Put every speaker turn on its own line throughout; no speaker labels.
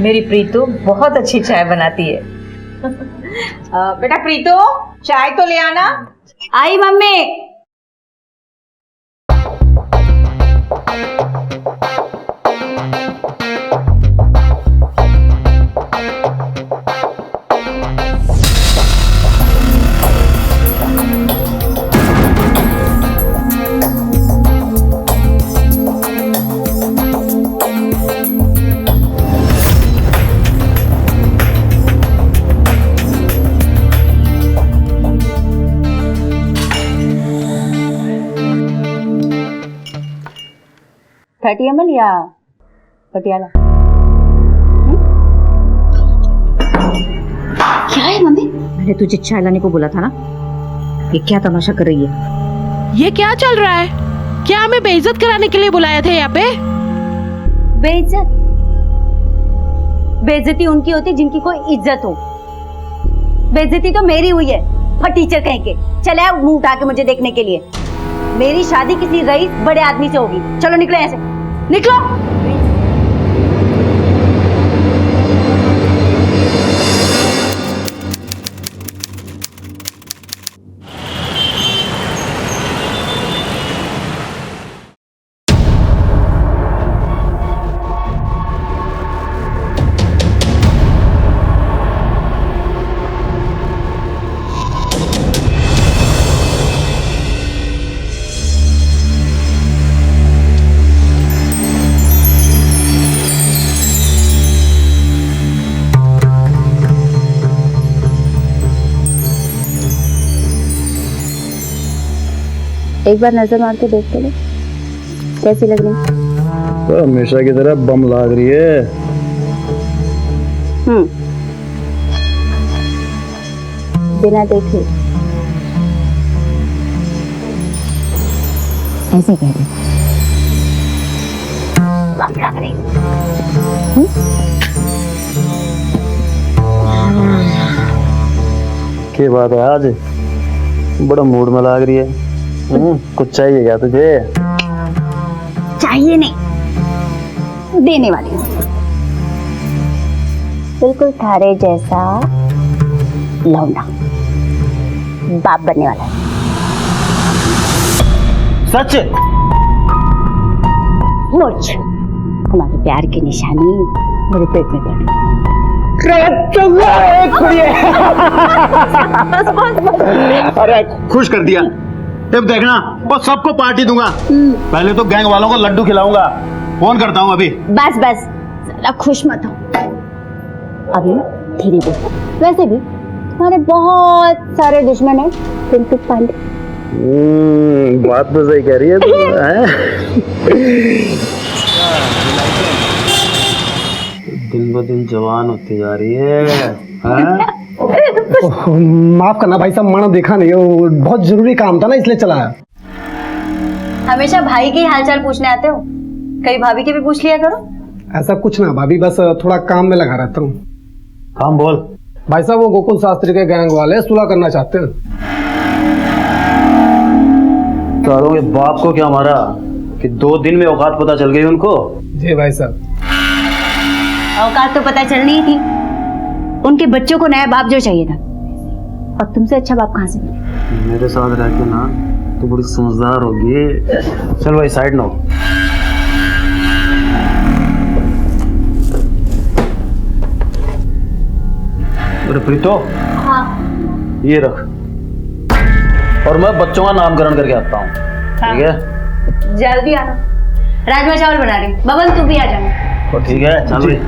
मेरी प्रीतु बहुत अच्छी चाय बनाती है। बेटा प्रीतु, चाय तो ले आना।
आई मम्मी। ML या पटियाला? क्या है मम्मी? मैंने तुझे चाय लाने को बोला था ना। ये क्या तमाशा कर रही है?
ये क्या चल रहा है? क्या हमें बेइज्जत कराने के लिए बुलाए थे यहाँ पे?
बेइज्जत? बेइज्जती उनकी होती जिनकी कोई इज्जत हो। बेइज्जती तो मेरी हुई है, और टीचर कह के चले आओ मुंह उठा के मुझे देखने के लिए। मेरी शादी किसी रईस बड़े आदमी से होगी। चलो निकलो ऐसे, निकलो। एक बार नजर मार के देख तो लो, कैसी लग रही?
तो हमेशा की तरह बम लाग रही है।
बिना देखे ऐसे कह रही बम लग रही।
क्या बात है, आज बड़ा मूड में लाग रही है। कुछ चाहिए क्या तुझे?
चाहिए नहीं, देने वाली हूँ। बिल्कुल थारे जैसा लौंडा, बाप बनने वाला है।
सच?
मुझ हमारे प्यार की निशानी मेरे पेट में बैठ
अरे खुश कर दिया। अब देखना, और सबको पार्टी दूंगा। पहले तो गैंग वालों को लड्डू खिलाऊंगा। फोन करता हूँ अभी।
बस बस, जरा खुश मत हो अभी, धीरे बोलो। वैसे भी तुम्हारे बहुत सारे दुश्मन हैं, पिंटू पांडे।
बात तो सही कह रही है दिन ब दिन जवान होती जा रही है।
माफ करना भाई साहब, मैंने देखा नहीं, वो बहुत जरूरी काम था ना इसलिए चला आया।
हमेशा भाई के हालचाल पूछने आते हो, कभी भाभी के भी पूछ लिया करो।
ऐसा कुछ ना भाभी, बस थोड़ा काम में लगा रहता हूँ।
काम बोल।
भाई साहब, वो गोकुल शास्त्री के गैंग वाले सुलह करना चाहते हैं।
तारों के बाप को क्या मारा कि 2 दिन में औकात पता चल गई उनको?
जी भाई साहब।
औकात तो पता चलनी ही थी, उनके बच्चों को नया बाप जो चाहिए था, और तुमसे अच्छा बाप कहाँ से मिले?
मेरे साथ रह के ना तो बड़ी समझदार होगी। चल भाई साइड ना हो। अरे प्रीतो,
हाँ
ये रख, और मैं बच्चों का नामकरण करके आता हूँ। ठीक है?
जल्दी आना, राजमा चावल बना रही। बबन तू भी आ जाना।
तो ठीक है, चल भाई।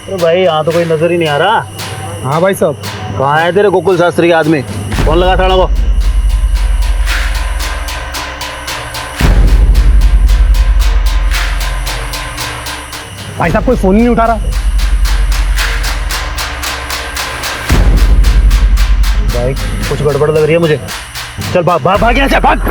तो भाई यहाँ तो कोई नजर ही नहीं आ रहा।
हाँ भाई साहब।
कहाँ है तेरे गोकुल शास्त्री के आदमी? फोन लगा थाना को।
भाई साहब कोई फोन ही नहीं उठा रहा।
भाई कुछ गड़बड़ लग रही है मुझे। चल भाग भाग भाग यहाँ से भाग।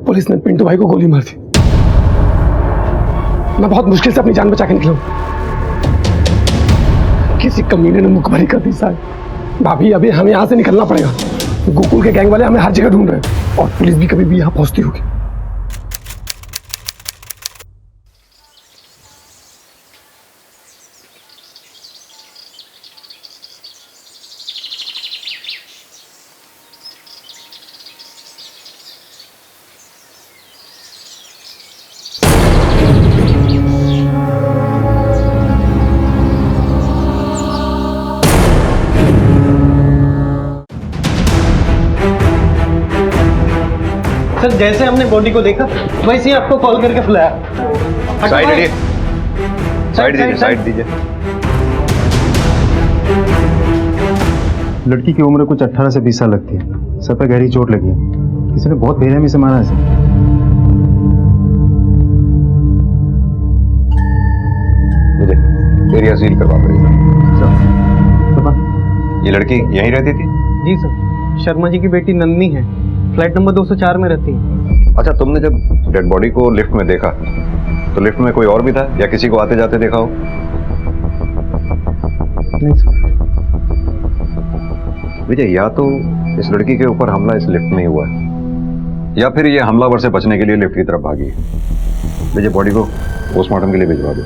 पुलिस ने पिंटू भाई को गोली मार दी। मैं बहुत मुश्किल से अपनी जान बचा के निकला हूं। किसी कमीने ने मुखबरी कर दी साहब। भाभी अभी हमें यहाँ से निकलना पड़ेगा। गोकुल के गैंग वाले हमें हर जगह ढूंढ रहे हैं और पुलिस भी कभी भी यहाँ पहुंचती होगी।
सर जैसे हमने बॉडी को देखा वैसे ही आपको कॉल करके बुलाया।
साइड हटिए, साइड दीजिए, साइड दीजिए।
लड़की की उम्र कुछ 18 से 20 साल लगती है। सर पर गहरी चोट लगी है। किसी ने बहुत बेरहमी से मारा है इसे।
मुझे एरिया सील करवा पड़ेगा।
सर
ये लड़की यहीं रहती थी?
जी सर, शर्मा जी की बेटी नंदनी है, फ्लैट नंबर 204 में रहती है।
अच्छा, तुमने जब डेड बॉडी को लिफ्ट में देखा तो लिफ्ट में कोई और भी था या किसी को आते जाते देखा हो?
नहीं सर।
विजय, या तो इस लड़की के ऊपर हमला इस लिफ्ट में ही हुआ है या फिर ये हमलावर से बचने के लिए लिफ्ट की तरफ भागी है। विजय, बॉडी को पोस्टमार्टम के लिए भिजवा दो।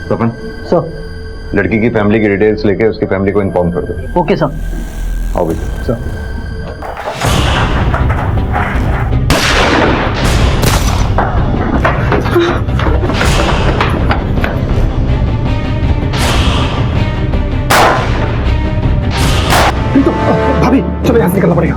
सपन
सर।
लड़की की फैमिली की डिटेल्स लेके उसकी फैमिली को इन्फॉर्म कर दो।
Okay sir.
आओ विजय।
सर।
भाभी चलो यहाँ से निकलना पड़ेगा।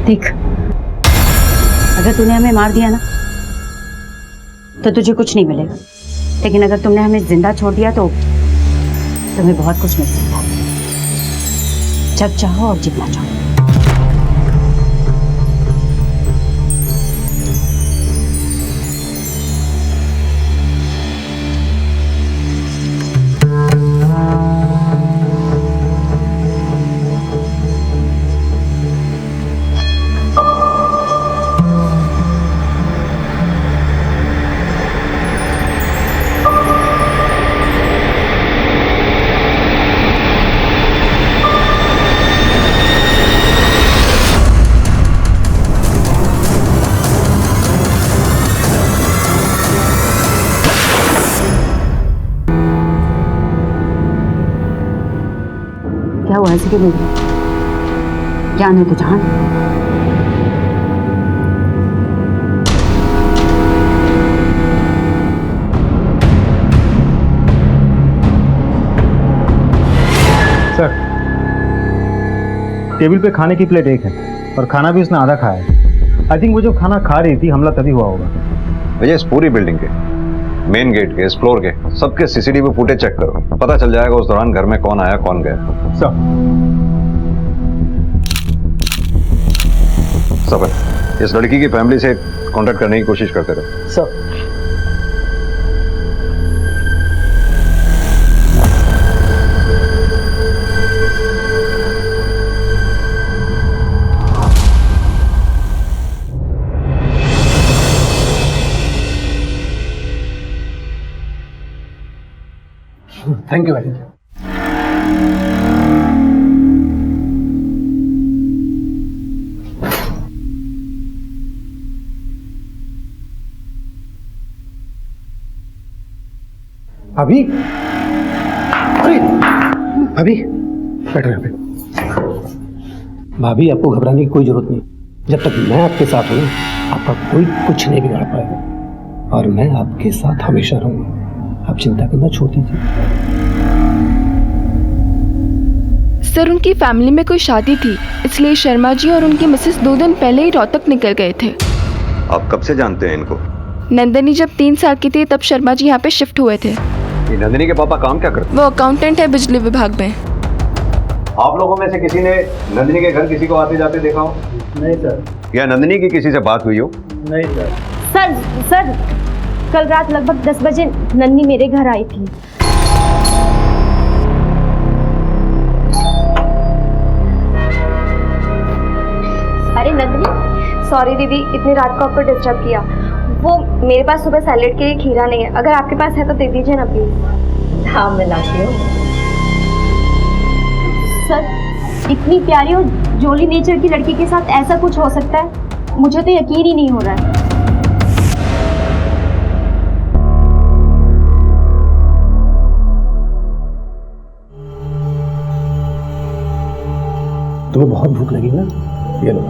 देख, अगर तूने हमें मार दिया ना तो तुझे कुछ नहीं मिलेगा, लेकिन अगर तुमने हमें जिंदा छोड़ दिया तो तुम्हें बहुत कुछ मिल सकता है। जब चाहो और जितना चाहो। क्या हुआ ऐसे क्यों बोल रही? जान है तो जान।
सर, टेबल पे खाने की प्लेट एक है और खाना भी उसने आधा खाया है। आई थिंक वो जो खाना खा रही थी हमला तभी हुआ होगा।
विजय, इस पूरी बिल्डिंग के, मेन गेट के, इस फ्लोर के सबके सीसीटीवी फुटेज चेक करो। पता चल जाएगा उस दौरान घर में कौन आया कौन गया।
सर।
सब इस लड़की की फैमिली से कांटेक्ट करने की कोशिश करते रहो।
सर।
थैंक यू भाई। अभी अरे अभी बैठो यहाँ पे। भाभी आपको घबराने की कोई जरूरत नहीं। जब तक मैं आपके साथ हूँ आपका कोई कुछ नहीं बिगाड़ पाएगा और मैं आपके साथ हमेशा रहूंगा। आप चिंता करना छोड़ दीजिए।
सर उनकी फैमिली में कोई शादी थी, इसलिए शर्मा जी और उनकी मिसेस 2 दिन पहले ही रोहतक निकल गए थे।
आप कब से जानते हैं इनको?
नंदनी जब 3 साल की थी तब शर्मा जी यहाँ पे शिफ्ट हुए थे।
ये नंदिनी के पापा काम क्या करते?
वो अकाउंटेंट है बिजली विभाग में।
आप लोगों में से किसी ने नंदिनी के घर किसी को आते जाते देखा हो?
नहीं सर।
या नंदिनी की किसी से बात हुई हो?
नहीं सर।
सर कल रात लगभग 10 बजे नन्नी मेरे घर आई थी।
अरे नंदिनी, सॉरी दीदी इतनी रात को आपको डिस्टर्ब किया। वो मेरे पास सुबह सैलेड के लिए खीरा नहीं है, अगर आपके पास है तो दे दीजिए ना प्लीज।
हाँ मैं लाती हूँ।
सर इतनी प्यारी और जोली नेचर की लड़की के साथ ऐसा कुछ हो सकता है? मुझे तो यकीन ही नहीं हो रहा है।
तुम्हें बहुत भूख लगी ना, ये लो।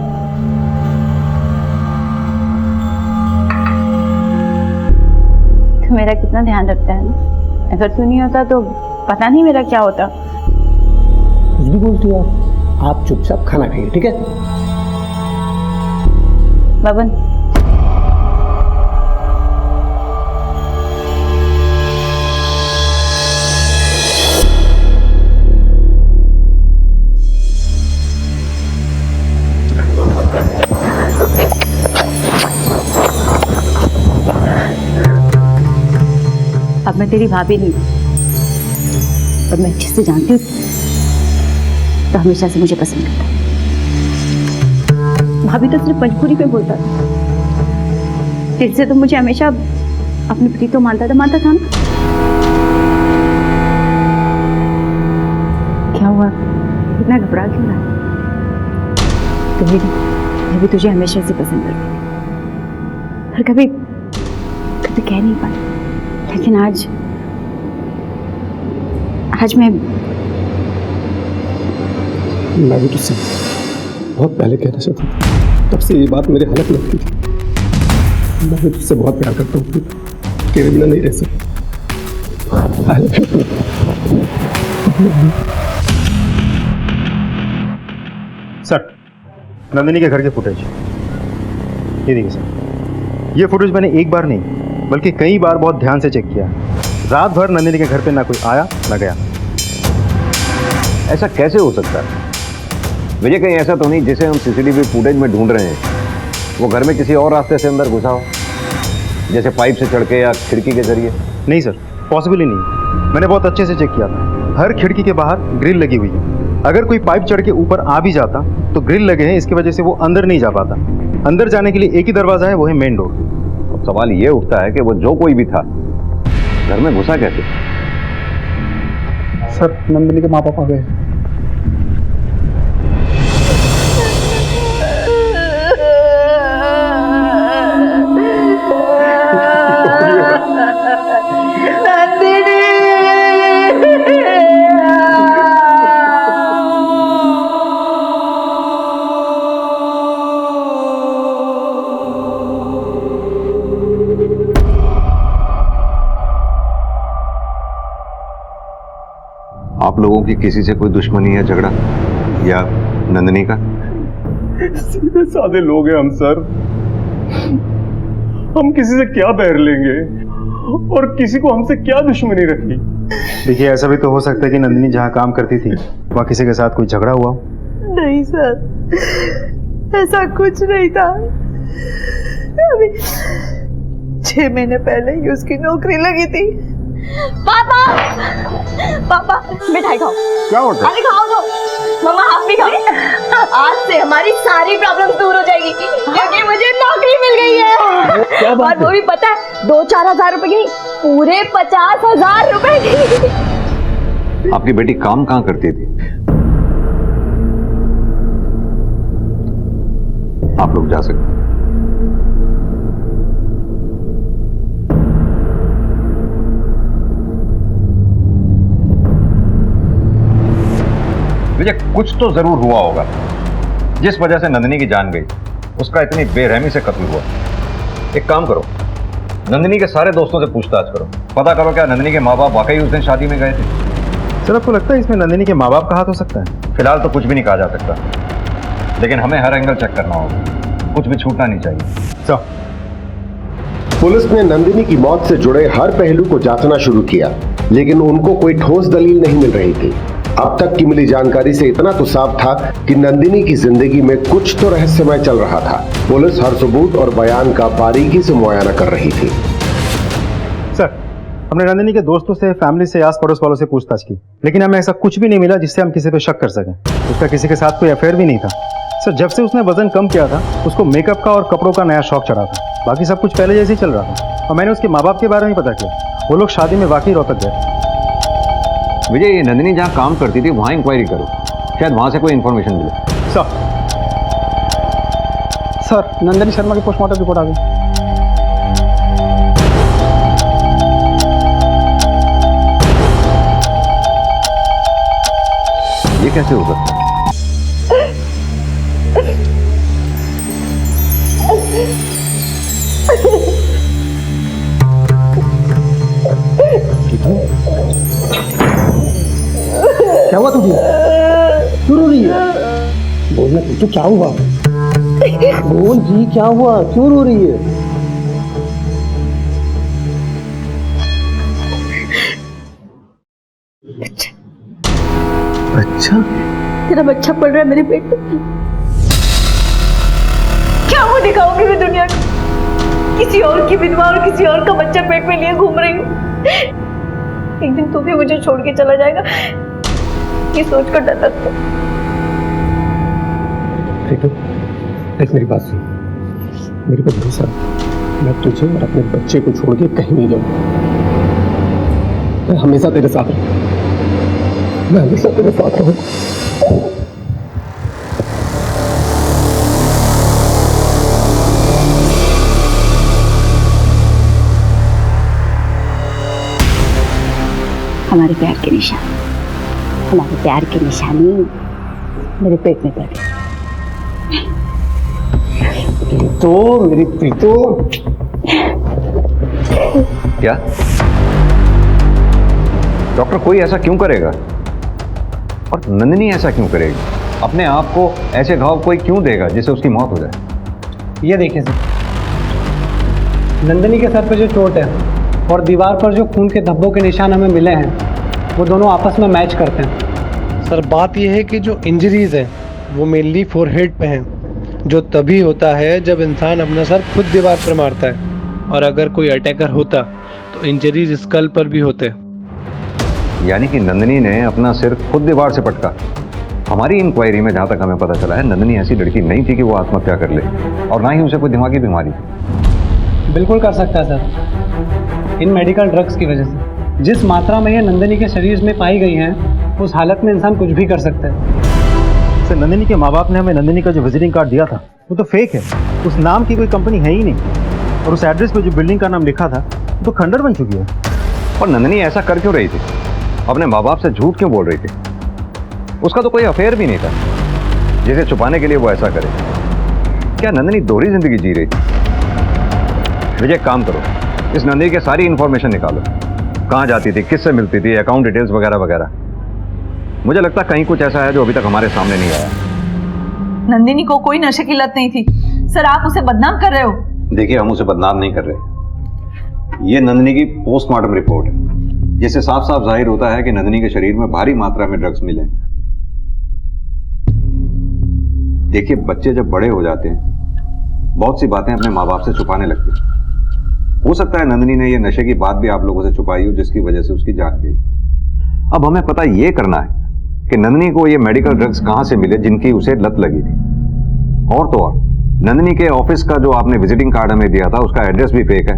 तू मेरा कितना ध्यान रखता है ना। अगर तू नहीं होता तो पता नहीं मेरा क्या होता।
कुछ भी बोलती हो आप चुपचाप खाना खाइए, ठीक है?
बबन अब मैं तेरी भाभी नहीं, और मैं अच्छे से जानती हूँ तो हमेशा से मुझे पसंद करता। भाभी तो सिर्फ मजबूरी पे बोलता था, दिल से तो मुझे हमेशा अपनी प्रीतो मानता था ना। क्या हुआ, इतना घबरा क्यों रहा? मैं भी तुझे हमेशा से पसंद करती, पर कभी कह नहीं पाई। लेकिन आज
मैं भी तुझसे बहुत पहले कहना चाहता था, तब से ये बात मेरे हलक लगती थी। मैं भी तुझसे बहुत प्यार करता हूँ, तेरे बिना नहीं रह सकता।
सर, नंदिनी के घर के फुटेज ये देखिए सर। ये फुटेज मैंने एक बार नहीं बल्कि कई बार बहुत ध्यान से चेक किया। रात भर नंदिनी के घर पे ना कोई आया ना गया।
ऐसा कैसे हो सकता है विजय? कहीं ऐसा तो नहीं जिसे हम सीसीटीवी फुटेज में ढूंढ रहे हैं वो घर में किसी और रास्ते से अंदर घुसा हो, जैसे पाइप से चढ़ के या खिड़की के जरिए?
नहीं सर, पॉसिबल ही नहीं। मैंने बहुत अच्छे से चेक किया था। हर खिड़की के बाहर ग्रिल लगी हुई है। अगर कोई पाइप चढ़ के ऊपर आ भी जाता तो ग्रिल लगे हैं, इसकी वजह से वो अंदर नहीं जा पाता। अंदर जाने के लिए एक ही दरवाजा है, वो है मेन डोर।
अब सवाल ये उठता है कि वो जो कोई भी था घर में घुसा कैसे?
सर, नंदिनी के माँ पापा गए।
आप लोगों की किसी से कोई दुश्मनी या झगड़ा या नंदिनी का?
सीधे साधे लोग हैं हम सर। हम किसी से क्या बैर लेंगे और किसी को हमसे क्या दुश्मनी रखी।
देखिए, ऐसा भी तो हो सकता है कि नंदिनी जहाँ काम करती थी वहाँ किसी के साथ कोई झगड़ा हुआ।
नहीं सर, ऐसा कुछ नहीं था। अभी 6 महीने पहले ही उसकी नौकरी लगी थी।
पापा पापा मिठाई खाओ।
क्या होता है?
अरे खाओ तो मम्मा, आप भी खाओ। आज से हमारी सारी प्रॉब्लम दूर हो जाएगी क्योंकि मुझे नौकरी मिल गई है।
क्या बात
और वो भी पता है 2-4 हजार रुपए की नहीं, पूरे 50,000 रुपए की।
आपकी बेटी काम कहाँ करती थी? आप लोग जा सकते हैं। मुझे कुछ तो जरूर हुआ होगा जिस वजह से नंदिनी की जान गई, उसका इतनी बेरहमी से कत्ल हुआ। एक काम करो, नंदिनी के सारे दोस्तों से पूछताछ करो, पता करो क्या नंदिनी के माँ बाप वाकई उस दिन शादी में गए थे।
सर आपको लगता है इसमें नंदिनी के माँ बाप का हाथ हो सकता है?
फिलहाल तो कुछ भी नहीं कहा जा सकता, लेकिन हमें हर एंगल चेक करना होगा, कुछ भी छूटना नहीं चाहिए।
सर
पुलिस ने नंदिनी की मौत से जुड़े हर पहलू को जांचना शुरू किया, लेकिन उनको कोई ठोस दलील नहीं मिल रही थी। अब तक की मिली जानकारी से इतना तो साफ था कि नंदिनी की जिंदगी में कुछ तो रहस्यमय चल रहा था। पुलिस हर सबूत और बयान का बारीकी से मुआयना कर रही थी।
सर हमने नंदिनी के दोस्तों से, फैमिली से, आस पड़ोस वालों से पूछताछ की, लेकिन हमें ऐसा कुछ भी नहीं मिला जिससे हम किसी पे शक कर सकें। उसका किसी के साथ कोई अफेयर भी नहीं था। सर जब से उसने वजन कम किया था उसको मेकअप का और कपड़ों का नया शौक चढ़ा था, बाकी सब कुछ पहले जैसे ही चल रहा था। और मैंने उसके माँ बाप के बारे में पता किया, वो लोग शादी में वाकई रोहतक गए।
विजय, ये नंदिनी जहाँ काम करती थी वहाँ इंक्वायरी करो, शायद वहाँ से कोई इन्फॉर्मेशन मिले।
सर नंदिनी शर्मा की पोस्टमार्टम रिपोर्ट आ गई।
ये कैसे हो सकता है?
क्या हुआ तुझे? क्यों रो रही है? बोलना तो क्या हुआ? बोल जी क्या हुआ, क्यों रो रही है?
अच्छा
तेरा बच्चा पड़ रहा है मेरे पेट में। क्या मुंह दिखाऊंगी मैं दुनिया को? किसी और की विधवा और किसी और का बच्चा पेट में लिए घूम रही हूँ। एक दिन तू भी मुझे छोड़ के चला जाएगा, ये सोचकर डर लगता है।
देख मेरी बात सुन, मेरे पर भरोसा, मैं तुझे और अपने बच्चे को छोड़ के कहीं नहीं जाऊंगा। मैं हमेशा तेरे साथ रहूंगा, मैं हमेशा तेरे साथ रहूंगा।
हमारे प्यार की निशानी, हमारे प्यार की निशानी मेरे पेट में पड़ गई।
तो मेरी प्रीतो,
क्या डॉक्टर कोई ऐसा क्यों करेगा? और नंदिनी ऐसा क्यों करेगी? अपने आप को ऐसे घाव कोई क्यों देगा जिससे उसकी मौत हो जाए?
ये देखिए सर, नंदिनी के सर पे जो चोट है और दीवार पर जो खून के धब्बों के निशान हमें मिले हैं वो दोनों आपस में मैच करते हैं।
सर बात यह है कि जो इंजरीज हैं वो मेनली फोरहेड पे हैं, जो तभी होता है जब इंसान अपना सर खुद दीवार पर मारता है, और अगर कोई अटैकर होता तो इंजरीज स्कल पर भी होते।
यानी कि नंदिनी ने अपना सिर खुद दीवार से पटका। हमारी इंक्वायरी में जहाँ तक हमें पता चला है, नंदिनी ऐसी लड़की नहीं थी कि वो आत्महत्या कर ले, और ना ही उसे कोई दिमागी बीमारी थी।
बिल्कुल कर सकता है सर, इन मेडिकल ड्रग्स की वजह से। जिस मात्रा में ये नंदिनी के शरीर में पाई गई हैं, उस हालत में इंसान कुछ भी कर सकता है।
सर नंदिनी के माँ बाप ने हमें नंदिनी का जो विजिटिंग कार्ड दिया था वो तो फेक है, उस नाम की कोई कंपनी है ही नहीं, और उस एड्रेस पे जो बिल्डिंग का नाम लिखा था वो तो खंडर बन चुकी है।
और नंदिनी ऐसा कर क्यों रही थी? अपने माँ बाप से झूठ क्यों बोल रही थी? उसका तो कोई अफेयर भी नहीं था जिसे छुपाने के लिए वो ऐसा करे। क्या नंदिनी दोहरी जिंदगी जी रही थी? विजय काम करो, इस नंदिनी की सारी इंफॉर्मेशन निकालो, कहाँ जाती थी, किससे मिलती थी, अकाउंट डिटेल्स वगैरह वगैरह। मुझे लगता है कहीं कुछ ऐसा है जो अभी तक हमारे सामने नहीं आया।
नंदिनी को कोई नशे की लत नहीं थी सर, आप उसे बदनाम कर रहे हो।
देखिए हम उसे बदनाम नहीं कर रहे, ये नंदिनी की पोस्टमार्टम रिपोर्ट है, जिससे साफ साफ जाहिर होता है कि नंदिनी के शरीर में भारी मात्रा में ड्रग्स मिले। देखिए बच्चे जब बड़े हो जाते हैं बहुत सी बातें अपने माँ बाप से छुपाने लगते हैं, हो सकता है नंदिनी ने ये नशे की बात भी आप लोगों से छुपाई हो, जिसकी वजह से उसकी जान गई। अब हमें पता ये करना है कि नंदिनी को ये मेडिकल ड्रग्स कहां से मिले जिनकी उसे लत लगी थी। और तो और नंदिनी के ऑफिस का जो आपने विजिटिंग कार्ड हमें दिया था उसका एड्रेस भी फेक है,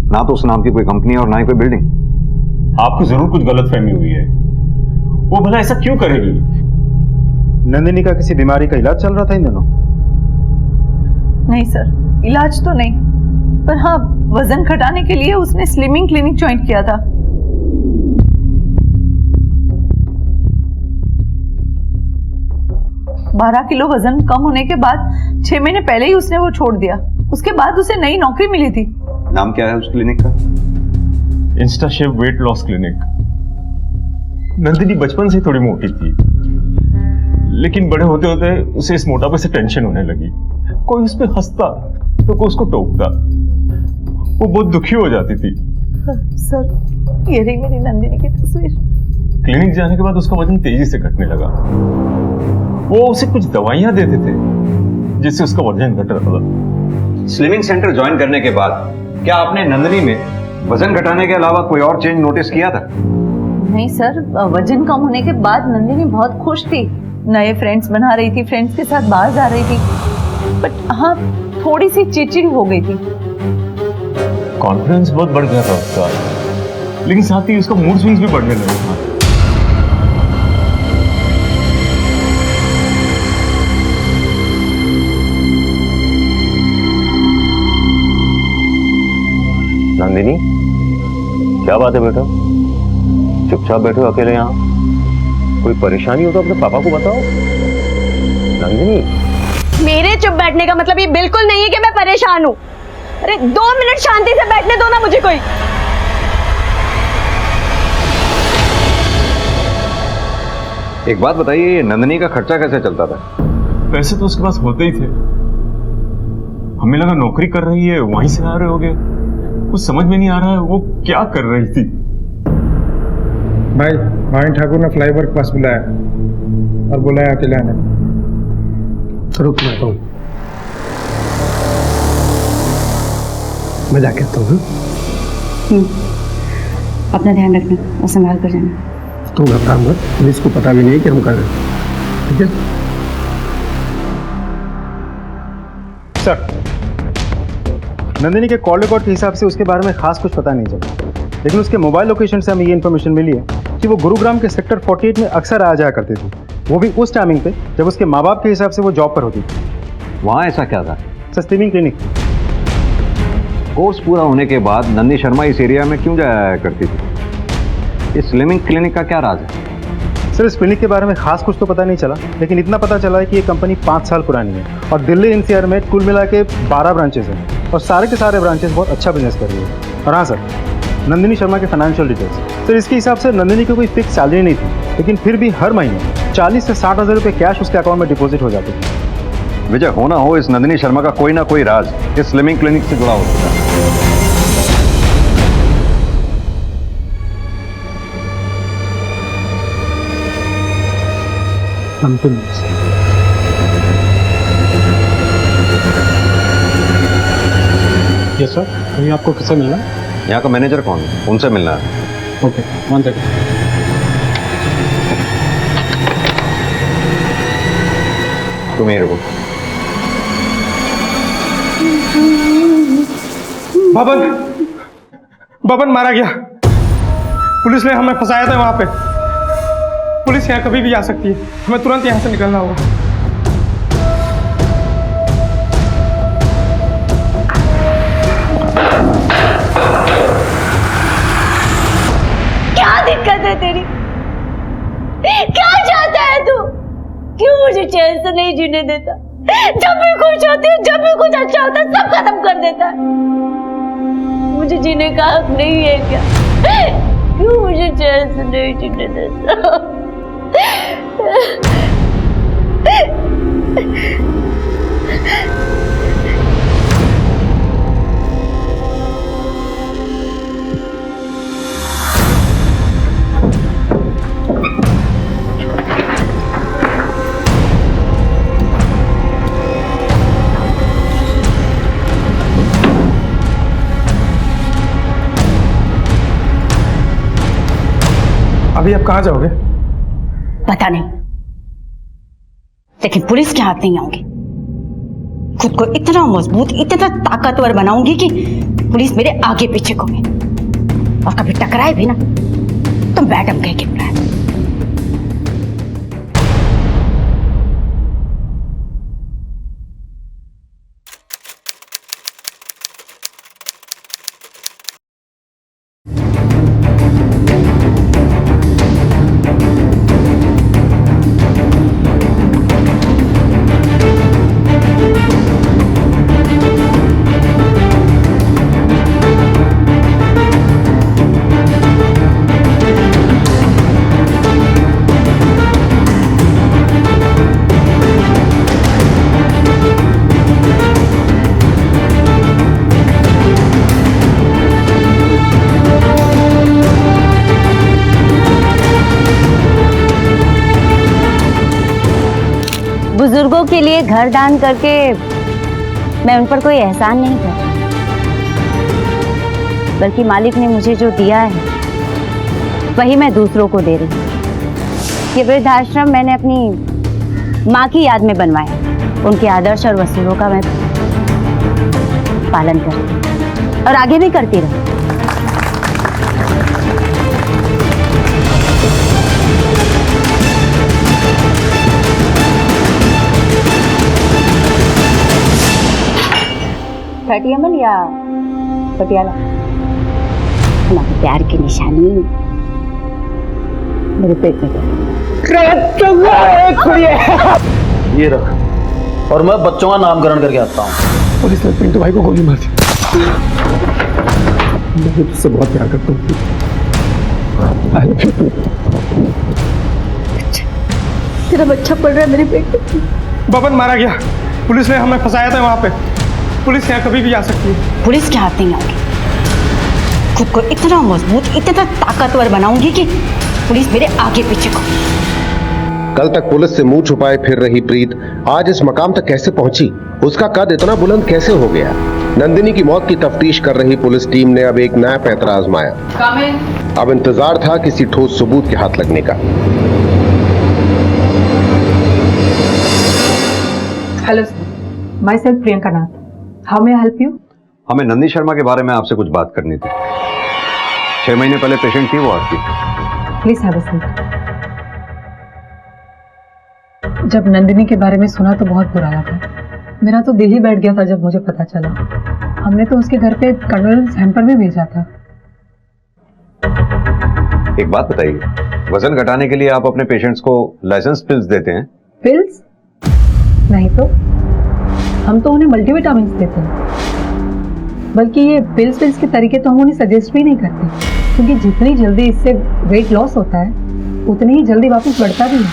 ना तो उस नाम की कोई कंपनी और ना ही कोई बिल्डिंग।
आपको जरूर कुछ गलतफहमी हुई है। वो भला ऐसा क्यों करेगी?
नंदिनी का किसी बीमारी का इलाज चल रहा था इन दिनों?
नहीं सर, इलाज तो नहीं, पर हाँ वजन घटाने के लिए उसने स्लिमिंग क्लिनिक ज्वाइन किया था। बारह किलो वजन कम होने के बाद 6 महीने पहले ही उसने वो छोड़ दिया। उसके बाद उसे नई नौकरी मिली थी।
नाम क्या है उस क्लिनिक का?
Insta chef weight loss clinic. Nandini बचपन से थोड़ी मोटी थी, लेकिन बड़े होते होते उसे इस मोटापे से टेंशन होने लगी। कोई उस पर हंसता तो कोई उसको टोकता, वो बहुत दुखी हो जाती थी।
सर ये रही मेरी नंदिनी की तस्वीर।
क्लिनिक जाने के बाद उसका वजन तेजी से घटने लगा। वो उसे कुछ दवाइयां देते थे जिससे उसका वजन घट रहा था।
स्लिमिंग सेंटर ज्वाइन करने के बाद क्या आपने नंदिनी में वजन घटाने के अलावा कोई और चेंज नोटिस किया था?
नहीं सर, वजन कम होने के बाद नंदिनी बहुत खुश थी, नए फ्रेंड्स बना रही थी, फ्रेंड्स के साथ बाहर जा रही थी। बट हाँ थोड़ी सी चिड़चिड़ी हो गई थी।
कॉन्फिडेंस बहुत बढ़ गया था उसका, लेकिन साथ ही उसका मूड स्विंग्स भी बढ़ने लगा था।
नंदिनी, क्या बात है बेटा? चुपचाप बैठो अकेले यहाँ। कोई परेशानी हो तो अपने पापा को बताओ। नंदिनी,
मेरे चुप बैठने का मतलब ये बिल्कुल नहीं है कि मैं परेशान हूँ। अरे 2 मिनट शांति से बैठने दो ना मुझे कोई।
एक बात बताइए, ये नंदिनी का खर्चा कैसे चलता था?
पैसे तो उसके पास होते ही थे। हमें लगा नौकरी कर रही है, वहीं से आ रहे होगे। कुछ समझ में नहीं आ रहा है वो क्या कर रही थी।
भाई भाई ठाकुर ने फ्लाईओवर के पास बुलाया और बुलाया अकेले आने। रुक मैं कहूँ, मैं जाके आता हूँ।
अपना ध्यान रखना और संभाल कर जाना।
तू घबरा मत, पुलिस को पता भी नहीं कि हम कर रहे हैं, ठीक है?
सर, नंदिनी के कॉल रिकॉर्ड के हिसाब से उसके बारे में खास कुछ पता नहीं चला, लेकिन उसके मोबाइल लोकेशन से हमें ये इन्फॉर्मेशन मिली है कि वो गुरुग्राम के सेक्टर 48 में अक्सर आ जाया करती थी, वो भी उस टाइमिंग पे जब उसके माँ बाप के हिसाब से वो जॉब पर होती थी।
वहां ऐसा क्या था?
Slimming clinic.
कोर्स पूरा होने के बाद नंदी शर्मा इस एरिया में क्यों जाया करती थी? इस स्लिमिंग क्लिनिक का क्या राज है?
सर, इस क्लिनिक के बारे में खास कुछ तो पता नहीं चला, लेकिन इतना पता चला है कि ये कंपनी 5 साल पुरानी है और दिल्ली एनसीआर में कुल मिला के 12 ब्रांचेस हैं और सारे के सारे ब्रांचेस बहुत अच्छा बिजनेस कर रही है। और हाँ सर, नंदिनी शर्मा के फाइनेंशियल डिटेल्स। सर, इसके हिसाब से नंदिनी की कोई फिक्स सैलरी नहीं थी, लेकिन फिर भी हर महीने 40 से 60 हज़ार रुपये कैश उसके अकाउंट में डिपॉजिट हो जाते थे।
विजय, होना हो इस नंदिनी शर्मा का कोई ना कोई राज इस स्लिमिंग क्लिनिक से जुड़ा होता है।
यस सर, अभी आपको किससे मिलना?
यहाँ का मैनेजर कौन है? उनसे मिलना है।
Okay, 1 second.
तुम ही रुको।
बबन मारा गया। पुलिस ने हमें फंसाया था वहां पे। पुलिस यहाँ कभी भी आ सकती है, हमें तुरंत यहाँ से निकलना होगा।
क्या दिक्कत है तेरी? क्या चाहता है तू? क्यों मुझे चैन से नहीं जीने देता? जब भी खुश होती हूँ, जब भी कुछ अच्छा होता है, सब खत्म कर देता है। मुझे जीने का हक नहीं है क्या? क्यों मुझे चैन से नहीं जीने देता?
भाभी आप कहाँ जाओगे?
पता नहीं, लेकिन पुलिस के हाथ नहीं आऊंगी। खुद को इतना मजबूत, इतना ताकतवर बनाऊंगी कि पुलिस मेरे आगे पीछे घूमे, और कभी टकराए भी ना तो मैडम कह के बुलाए। बुजुर्गों के लिए घर दान करके मैं उन पर कोई एहसान नहीं करता, बल्कि मालिक ने मुझे जो दिया है वही मैं दूसरों को दे रही हूँ। ये वृद्धाश्रम मैंने अपनी माँ की याद में बनवाया। उनके आदर्श और वसूलों का मैं पालन करती हूँ और आगे भी करती रहूँ। मल या पटियाला, हमारे प्यार की निशानी मेरे पेट में।
ये रख, और मैं बच्चों का नामकरण करके आता हूँ।
पुलिस ने पिंटू भाई को गोली मार दी। मैं तुझसे बहुत प्यार करता हूँ।
तेरा बच्चा पड़ रहा है मेरे पेट में।
बबन मारा गया, पुलिस ने हमें फंसाया था वहां पे। पुलिस यहाँ कभी भी आ सकती है।
पुलिस के हाथ नहीं आऊंगी। खुद को इतना मजबूत, इतना ताकतवर बनाऊंगी कि पुलिस मेरे आगे पीछे को।
कल तक पुलिस से मुंह छुपाए फिर रही प्रीत आज इस मकाम तक कैसे पहुंची? उसका कद इतना बुलंद कैसे हो गया? नंदिनी की मौत की तफ्तीश कर रही पुलिस टीम ने अब एक नया पैंतरा आजमाया। अब इंतजार था किसी ठोस सबूत के हाथ लगने का।
Hello sir, my self Priyanka Nath. How may I help you?
हमें नंदी शर्मा के बारे में आपसे कुछ बात करनी थी। 6 महीने पहले पेशेंट थी वो आपकी।
Please have a seat. जब नंदिनी के बारे में सुना तो बहुत बुरा लगा। मेरा तो दिल ही बैठ गया था जब मुझे पता चला। हमने तो उसके घर पे कंडोलेंस हैम्पर भी भेजा था।
एक बात बताइए, वजन घटाने के लिए आप अपने पेशेंट्स को लाइसेंस पिल्स देते हैं?
पिल्स? नहीं तो हम तो उन्हें मल्टीविटामिन देते हैं। बल्कि ये पिल्स के तरीके तो हम उन्हें सजेस्ट भी नहीं करते, क्योंकि जितनी जल्दी इससे वेट लॉस होता है उतनी ही जल्दी वापस बढ़ता भी है।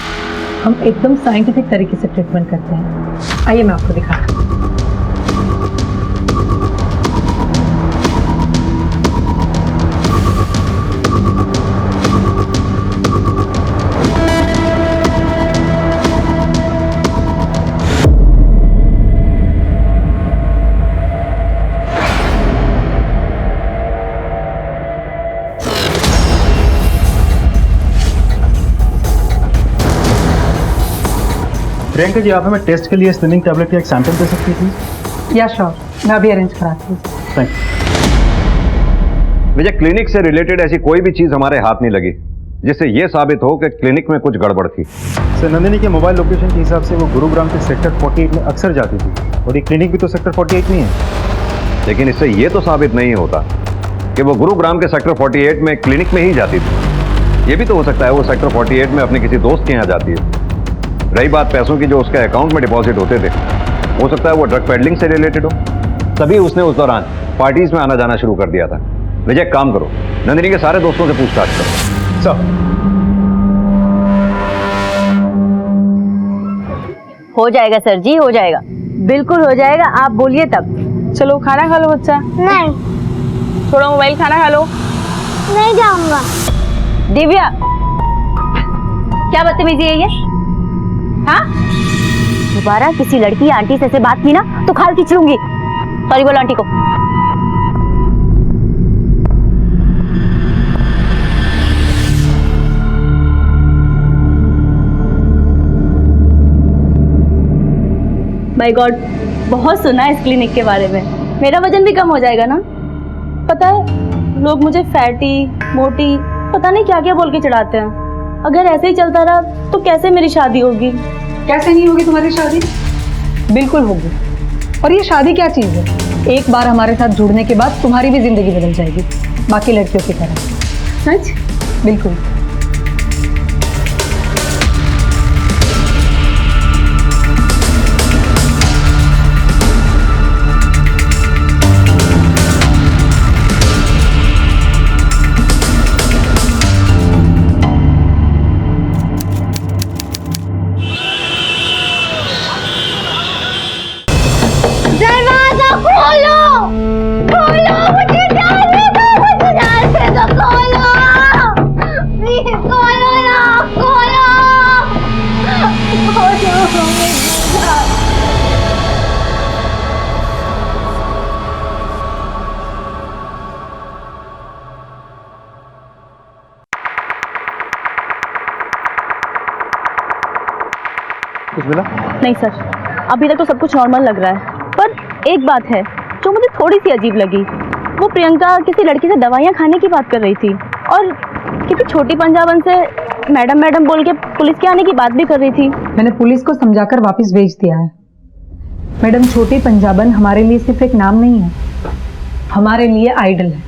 हम एकदम साइंटिफिक तरीके से ट्रीटमेंट करते हैं। आइए मैं आपको दिखाता हूँ।
प्रियंका जी, आप हमें टेस्ट के लिए स्लिमिंग टैबलेट का एक सैंपल दे सकती थी?
या श्योर, मैं अभी अरेंज कराती हूँ।
थैंक
मुझे क्लिनिक से रिलेटेड ऐसी कोई भी चीज हमारे हाथ नहीं लगी जिससे यह साबित हो कि क्लिनिक में कुछ गड़बड़ थी।
सर, नंदिनी के मोबाइल लोकेशन के हिसाब से वो गुरुग्राम के सेक्टर 48 में अक्सर जाती थी, और ये क्लिनिक भी तो सेक्टर 48 में है।
लेकिन इससे यह तो साबित नहीं होता कि वो गुरुग्राम के सेक्टर 48 में क्लिनिक में ही जाती थी। ये भी तो हो सकता है वो सेक्टर 48 में अपने किसी दोस्त के यहाँ जाती है। रही बात पैसों की जो उसके अकाउंट में डिपॉजिट होते थे, हो सकता है वो ड्रग पेडलिंग से रिलेटेड हो, तभी उसने उस दौरान पार्टीज में आना जाना शुरू कर दिया था। विजय, काम करो, नंदिनी के सारे दोस्तों से पूछताछ करो।
सर,
हो जाएगा सर जी, हो जाएगा, बिल्कुल हो जाएगा। आप बोलिए तब।
चलो खाना खा लो बच्चा।
नहीं,
थोड़ा मोबाइल खाना खा लो।
नहीं जाऊंगा।
दिव्या, क्या बदतमीजी है ये? हाँ, दोबारा किसी लड़की आंटी से ऐसे बात की ना तो खाल खींच लूंगी। सॉरी बोलो आंटी को। माय गॉड, बहुत सुना है इस क्लिनिक के बारे में। मेरा वजन भी कम हो जाएगा ना? पता है लोग मुझे फैटी, मोटी, पता नहीं क्या क्या बोल के चढ़ाते हैं। अगर ऐसे ही चलता रहा तो कैसे मेरी शादी होगी?
कैसे नहीं होगी तुम्हारी शादी? बिल्कुल होगी। और ये शादी क्या चीज है? एक बार हमारे साथ जुड़ने के बाद तुम्हारी भी जिंदगी बदल जाएगी, बाकी लड़कियों की तरह।
सच?
बिल्कुल।
दरवाजा खोलो, खोलो, मुझे जाने दो, मुझे जाने दो, खोलो, प्लीज खोलो ना, खोलो,
कुछ मिला?
नहीं सर, अभी तक तो सब कुछ नॉर्मल लग रहा है, पर एक बात है जो मुझे थोड़ी सी अजीब लगी। वो प्रियंका किसी लड़की से दवाइयाँ खाने की बात कर रही थी और किसी छोटी पंजाबन से मैडम मैडम बोल के पुलिस के आने की बात भी कर रही थी।
मैंने पुलिस को समझाकर वापस भेज दिया है। मैडम, छोटी पंजाबन हमारे लिए सिर्फ एक नाम नहीं है, हमारे लिए आइडल है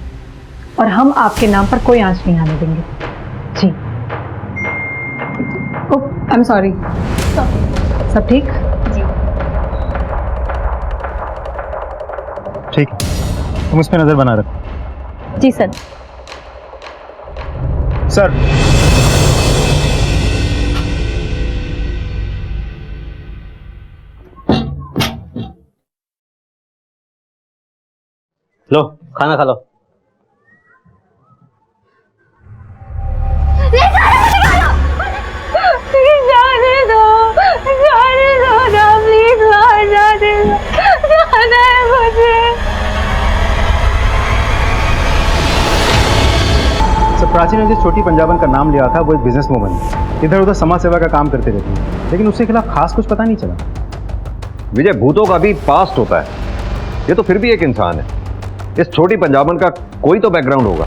और हम आपके नाम पर कोई आंच नहीं आने देंगे। जी। ओह, आई एम सॉरी। सब ठीक?
ठीक, तुम इस पे नजर बना रखो।
जी सर।
सर,
लो खाना खा लो।
जाने दो ना, प्लीज बाहर जाने दो, जाना है मुझे।
सर, प्राची ने जिस छोटी पंजाबन का नाम लिया था वो एक बिजनेस वूमन है, इधर उधर समाज सेवा का काम करती रहती है, लेकिन उसके खिलाफ खास कुछ पता नहीं चला।
विजय, भूतों का भी पास्ट होता है, ये तो फिर भी एक इंसान है। इस छोटी पंजाबन का कोई तो बैकग्राउंड होगा।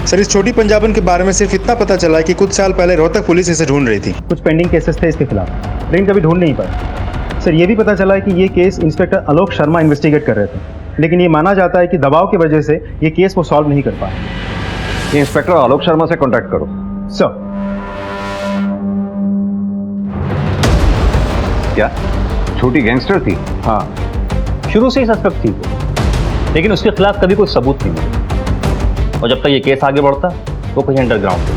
सर, इस छोटी पंजाबन के बारे में सिर्फ इतना पता चला कि कुछ साल पहले रोहतक पुलिस इसे ढूंढ रही थी। कुछ पेंडिंग केसेस थे इसके खिलाफ, लेकिन कभी ढूंढ नहीं पाए। सर, ये भी पता चला है कि ये case inspector Alok Sharma investigate कर रहे थे, लेकिन ये माना जाता है कि दबाव की वजह से ये केस वो सॉल्व नहीं कर पाए।
ये इंस्पेक्टर आलोक शर्मा से कॉन्टैक्ट करो।
सर।
क्या छोटी गैंगस्टर थी?
हाँ, शुरू से ही सस्पेक्ट थी, लेकिन उसके खिलाफ कभी कोई सबूत नहीं मिला, और जब तक ये केस आगे बढ़ता वो कहीं अंडरग्राउंड थे।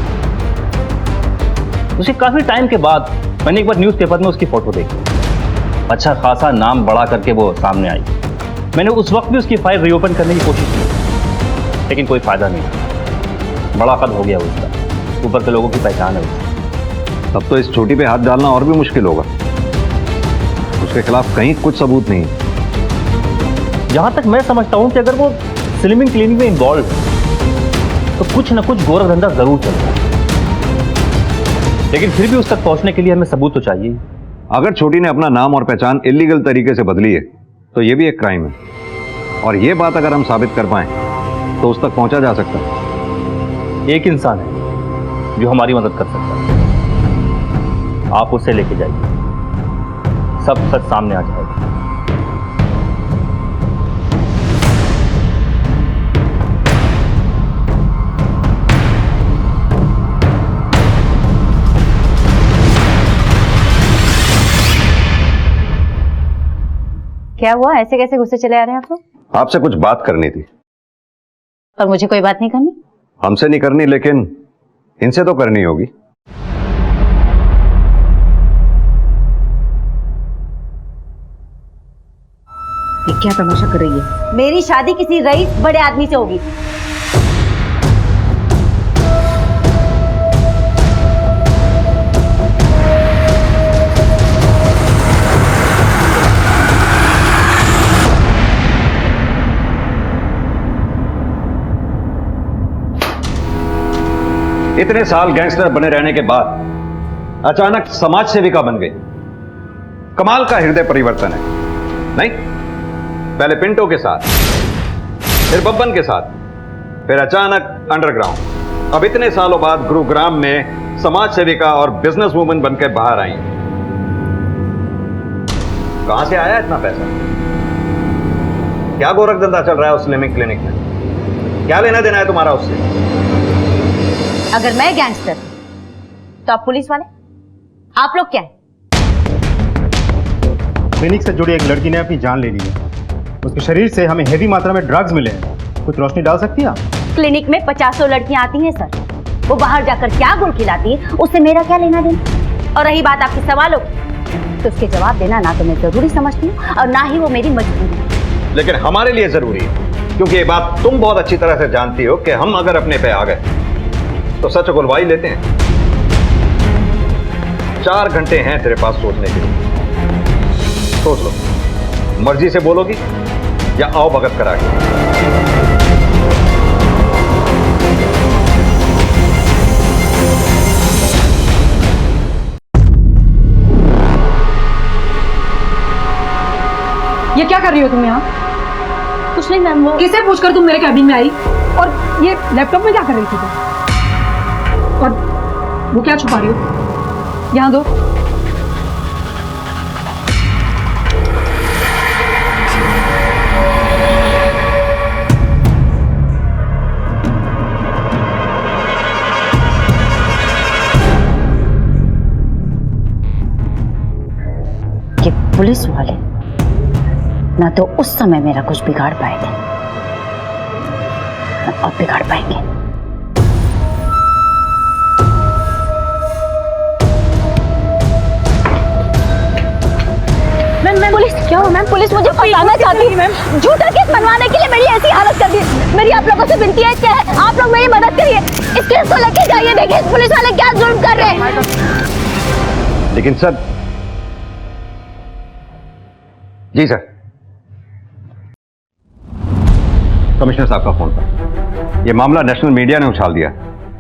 उसे काफी टाइम के बाद मैंने एक बार न्यूज़पेपर में उसकी फोटो देखी, अच्छा खासा नाम बड़ा करके वो सामने आई। मैंने उस वक्त भी उसकी फाइल रीओपन करने की कोशिश की, लेकिन कोई फायदा नहीं। बड़ा कद हो गया उसका, ऊपर के लोगों की पहचान है उसकी।
तब तो इस छोटी पे हाथ डालना और भी मुश्किल होगा, उसके खिलाफ कहीं कुछ सबूत नहीं।
जहां तक मैं समझता हूं कि अगर वो स्लिमिंग क्लिनिक में इन्वॉल्व है तो कुछ ना कुछ गोरख धंधा जरूर चलता है, लेकिन फिर भी उस तक पहुंचने के लिए हमें सबूत तो चाहिए।
अगर छोटी ने अपना नाम और पहचान इलीगल तरीके से बदली है तो ये भी एक क्राइम है, और ये बात अगर हम साबित कर पाए तो उस तक पहुंचा जा सकता है।
एक इंसान है जो हमारी मदद कर सकता है, आप उसे लेके जाइए, सब सच सामने आ जाएगा।
क्या हुआ? ऐसे कैसे गुस्से चले आ रहे हैं आप लोग?
आपसे कुछ बात करनी थी।
और मुझे कोई बात नहीं करनी?
हमसे नहीं करनी, लेकिन इनसे तो करनी होगी।
ये क्या तमाशा कर रही है? मेरी शादी किसी रईस बड़े आदमी से होगी।
इतने साल गैंगस्टर बने रहने के बाद अचानक समाज सेविका बन गई। कमाल का हृदय परिवर्तन है। नहीं, पहले पिंटो के साथ, फिर बब्बन के साथ, फिर अचानक अंडरग्राउंड। अब इतने सालों बाद गुरुग्राम में समाज सेविका और बिजनेस वुमन बनकर बाहर आई। कहां से आया इतना पैसा? क्या गोरख धंधा चल रहा है उस स्लिमिंग क्लिनिक में? क्या लेना देना है तुम्हारा उससे?
अगर मैं गैंगस्टर तो आप पुलिस वाले, आप लोग क्या है?
क्लिनिक से जुड़ी एक लड़की ने अपनी जान ले ली है। उसके शरीर से हमें हेवी मात्रा में ड्रग्स मिले हैं। कुछ रोशनी डाल सकती है आप?
क्लिनिक में 50 लड़कियां आती हैं सर, वो बाहर जाकर क्या गुल खिलाती है उससे मेरा क्या लेना देना? और रही बात आपके सवालों की, तो उसके जवाब देना ना तो मैं जरूरी समझती हूँ और ना ही वो मेरी मजबूरी है।
लेकिन हमारे लिए जरूरी है, क्योंकि ये बात तुम बहुत अच्छी तरह से जानती हो कि हम अगर अपने पे आ गए तो सच उगलवाई लेते हैं। 4 घंटे हैं तेरे पास सोचने के लिए। सोच लो, मर्जी से बोलोगी या आओ भगत करा के?
ये क्या कर रही हो तुम यहाँ?
कुछ नहीं मैम, वो
किसे पूछकर तुम मेरे कैबिन में आई? और ये लैपटॉप में क्या कर रही थी तुम? और वो क्या छुपा रही हो? यहाँ दो।
कि पुलिस वाले ना तो उस समय मेरा कुछ बिगाड़ पाए थे, ना अब बिगाड़ पाएंगे। मैम पुलिस क्या हो? मैम पुलिस मुझे फंसाना चाहती है। मैम झूठा केस बनवाने के लिए मेरी ऐसी हालत कर दी। मेरी आप लोगों से विनती है कि आप लोग मेरी मदद करिए, इस केस को लेके जाइए। देखिए पुलिस वाले क्या जुल्म कर रहे हैं।
लेकिन सर, जी सर, कमिश्नर साहब का फोन था। यह मामला नेशनल मीडिया ने उछाल दिया।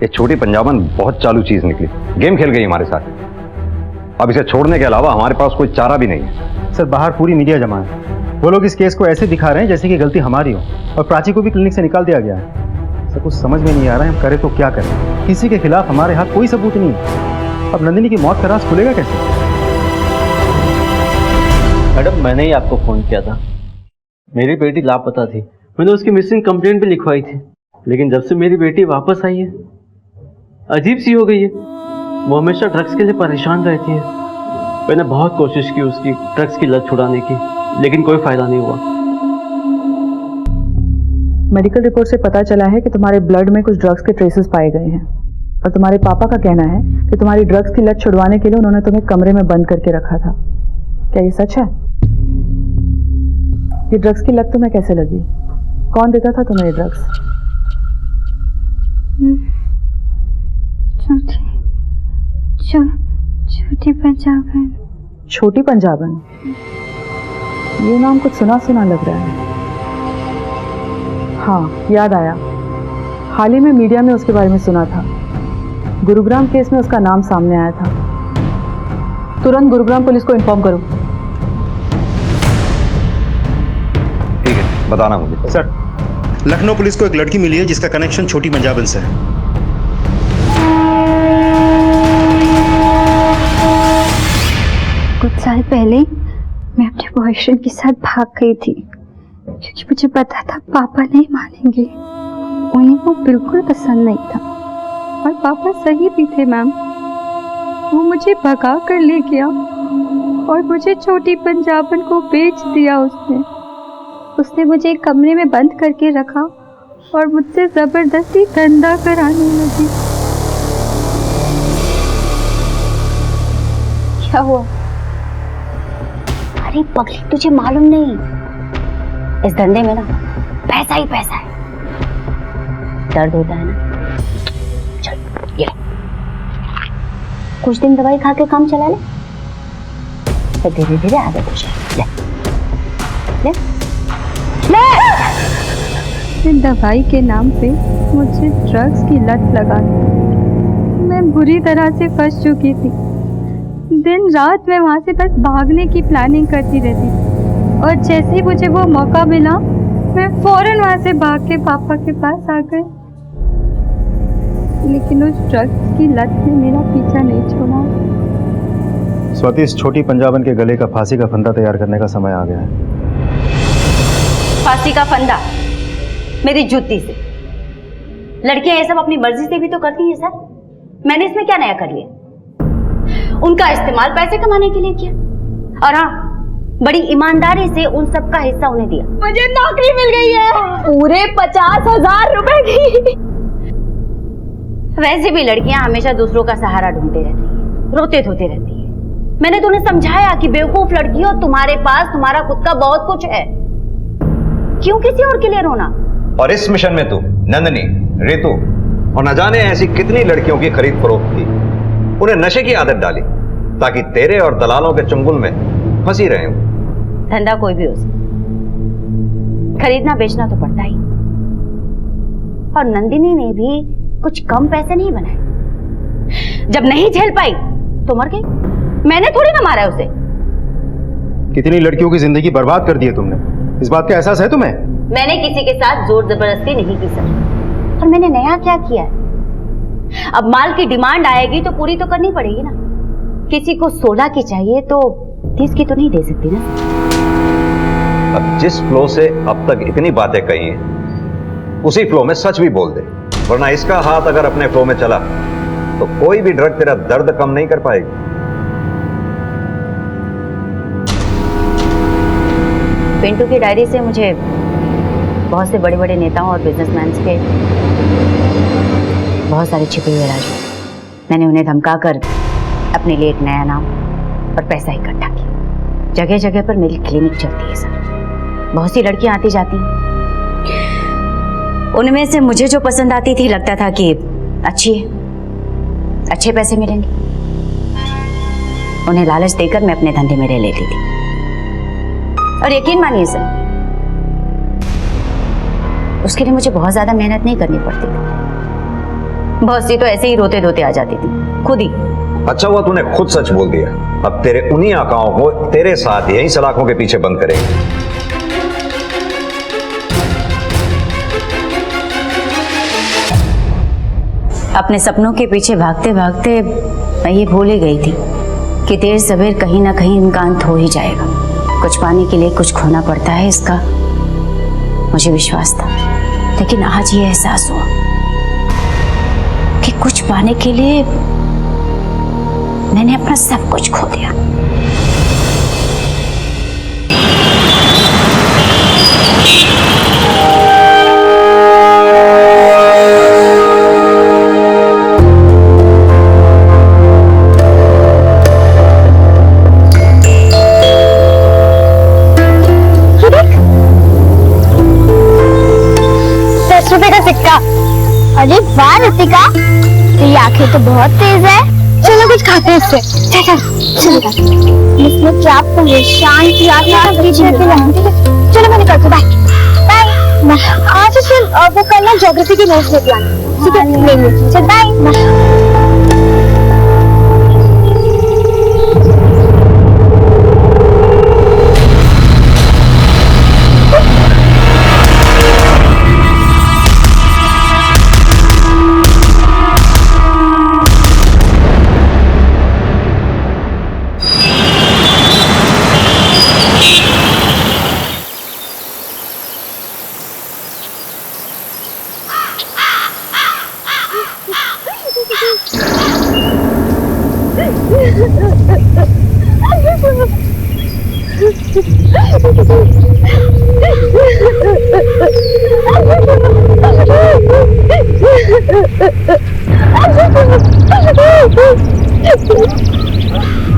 ये छोटी पंजाबन बहुत चालू चीज निकली, गेम खेल गई हमारे साथ। अब इसे छोड़ने के अलावा हमारे पास कोई चारा भी नहीं है।
सर, बाहर पूरी मीडिया जमा है। वो लोग इस केस को ऐसे दिखा रहे हैं जैसे कि गलती हमारी हो, और प्राची को भी क्लिनिक से निकाल दिया गया है। सर, कुछ समझ में नहीं आ रहा है हम करें तो क्या करें। किसी के खिलाफ हमारे हाथ कोई सबूत नहीं है। अब नंदिनी की मौत का राज खुलेगा कैसे?
मैडम, मैंने ही आपको फ़ोन किया था। मेरी बेटी लापता थी, मैंने उसकी मिसिंग कंप्लेंट भी लिखवाई थी, लेकिन जब से मेरी बेटी वापस आई है अजीब सी हो गई है। वो हमेशा ड्रग्स के लिए परेशान रहती है। मैंने बहुत कोशिश की उसकी ड्रग्स की लत छुड़ाने की, लेकिन कोई फायदा नहीं हुआ।
मेडिकल रिपोर्ट से पता चला है कि तुम्हारे ब्लड में कुछ ड्रग्स के ट्रेसेस पाए गए हैं, और तुम्हारे पापा का कहना है कि तुम्हारी ड्रग्स की लत छुड़वाने के लिए उन्होंने तुम्हें कमरे में बंद करके रखा था। क्या ये सच है? ये ड्रग्स की लत तुम्हें कैसे लगी? कौन देता था तुम्हें ये ड्रग्स?
छोटी पंजाबन।
छोटी पंजाबन? ये नाम कुछ सुना सुना लग रहा है। हाँ, याद आया। हाल ही में मीडिया में उसके बारे में सुना था। गुरुग्राम केस में उसका नाम सामने आया था। तुरंत गुरुग्राम पुलिस को इन्फॉर्म करो।
ठीक है, बताना मुझे।
सर, लखनऊ पुलिस को एक लड़की मिली है जिसका कनेक्शन छोटी पंजाबन से है।
कुछ साल पहले मैं अपने बॉयफ्रेंड के साथ भाग गई थी, क्योंकि मुझे पता था पापा नहीं मानेंगे। उन्हें वो बिल्कुल पसंद नहीं था, और पापा सही भी थे मैम। वो मुझे भगा कर ले गया और मुझे छोटी पंजाबन को बेच दिया उसने मुझे एक कमरे में बंद करके रखा और मुझसे जबरदस्ती धंधा कराने लगी।
क्या हुआ? अरे पगली, तुझे मालूम नहीं, इस धंधे में ना पैसा ही पैसा है। दर्द होता है ना, चल ये कुछ दिन दवाई खा के काम चला ले, तो धीरे धीरे आदत हो जाए। ले ले ले।
दवाई के नाम पे मुझे ड्रग्स की लत लगा दी। मैं बुरी तरह से फंस चुकी थी। दिन रात मैं वहां से बस भागने की प्लानिंग करती रहती थी। और जैसे ही मुझे वो मौका मिला मैं फौरन वहां से भाग के पापा के पास आ गई, लेकिन उस ड्रग्स की लत ने मेरा पीछा नहीं छोड़ा।
स्वाति, इस छोटी पंजाबन के गले का फांसी का फंदा तैयार करने का समय आ गया है।
फांसी का फंदा मेरी जूती से? लड़कियां ये सब अपनी मर्जी से भी तो करती हैं सर, मैंने इसमें क्या नया कर लिया? उनका इस्तेमाल पैसे कमाने के लिए किया, और हाँ, बड़ी ईमानदारी से उन सब का हिस्सा उन्हें दिया।
मुझे नौकरी मिल गई है पूरे 50,000 रुपए की।
वैसे भी लड़कियां हमेशा दूसरों का सहारा ढूंढते रहती हैं, रोते धोते रहती हैं। मैंने तो उन्हें समझाया कि बेवकूफ लड़कियों, तुम्हारे पास तुम्हारा खुद का बहुत कुछ है, क्यों किसी और के लिए रोना?
और इस मिशन में तू, नंदनी, रितु और न जाने ऐसी कितनी लड़कियों की खरीद फरोख्त की, उन्हें नशे की आदत डाली ताकि तेरे और दलालों के चंगुल में फंसी रहे।
धंधा कोई भी हो सकता, खरीदना बेचना तो पड़ता ही। और नंदिनी ने भी कुछ कम पैसे नहीं बनाए। जब नहीं झेल पाई तो मर गई। मैंने थोड़ी ना मारा उसे।
कितनी लड़कियों की जिंदगी बर्बाद कर दी है तुमने, इस बात का एहसास है तुम्हें?
मैंने किसी के साथ जोर जबरदस्ती नहीं की सर, और मैंने नया क्या किया है? अब माल की डिमांड आएगी तो पूरी तो करनी पड़ेगी ना। किसी को 16 की चाहिए तो 30 की तो नहीं दे सकती ना।
अब जिस फ्लो से अब तक इतनी बातें कही हैं, उसी फ्लो में सच भी बोल दे, वरना इसका हाथ अगर अपने फ्लो में चला तो कोई भी ड्रग तेरा दर्द कम नहीं कर पाएगी।
पिंटू की डायरी से मुझे बहुत से बड़े बड़े नेताओं और बिजनेसमैन के बहुत सारे छिपे हुए राज, मैंने उन्हें धमकाकर अपने लिए एक नया नाम और पैसा इकट्ठा किया। जगह जगह पर मेरी क्लिनिक चलती है सर, बहुत सी लड़कियां आती जाती हैं। उनमें से मुझे जो पसंद आती थी लगता था कि अच्छी है, अच्छे पैसे मिलेंगे। उन्हें लालच देकर मैं अपने धंधे में ले लेती थी। और यकीन मानिए सर, उसके लिए मुझे बहुत ज्यादा मेहनत नहीं करनी पड़ती थी। बहुत सी तो ऐसे ही रोते धोते आ जाती थी खुद ही।
अच्छा हुआ तूने खुद सच बोल दिया। अब तेरे उन्हीं आकाओं को तेरे साथ यहीं सलाखों के पीछे बंद करेंगे।
अपने सपनों के पीछे भागते भागते मैं ये भूल ही गई थी कि देर सवेर कहीं ना कहीं इनका अंत हो ही जाएगा। कुछ पाने के लिए कुछ खोना पड़ता है, इसका मुझे विश्वास था। लेकिन आज ये एहसास हुआ कि कुछ पाने के लिए मैंने अपना सब कुछ खो दिया।
अरे वाह ऋतिका, तेरी आंखें तो बहुत तेज है। चलो कुछ खाते हैं इससे। चलो इसमें क्या परेशान किया था। चलो मैं निकलती हूँ, बाय बाय। आज फिर वो कल ना ज्योग्राफी की नोट्स लेके आना, ठीक है? ले चल, बाय।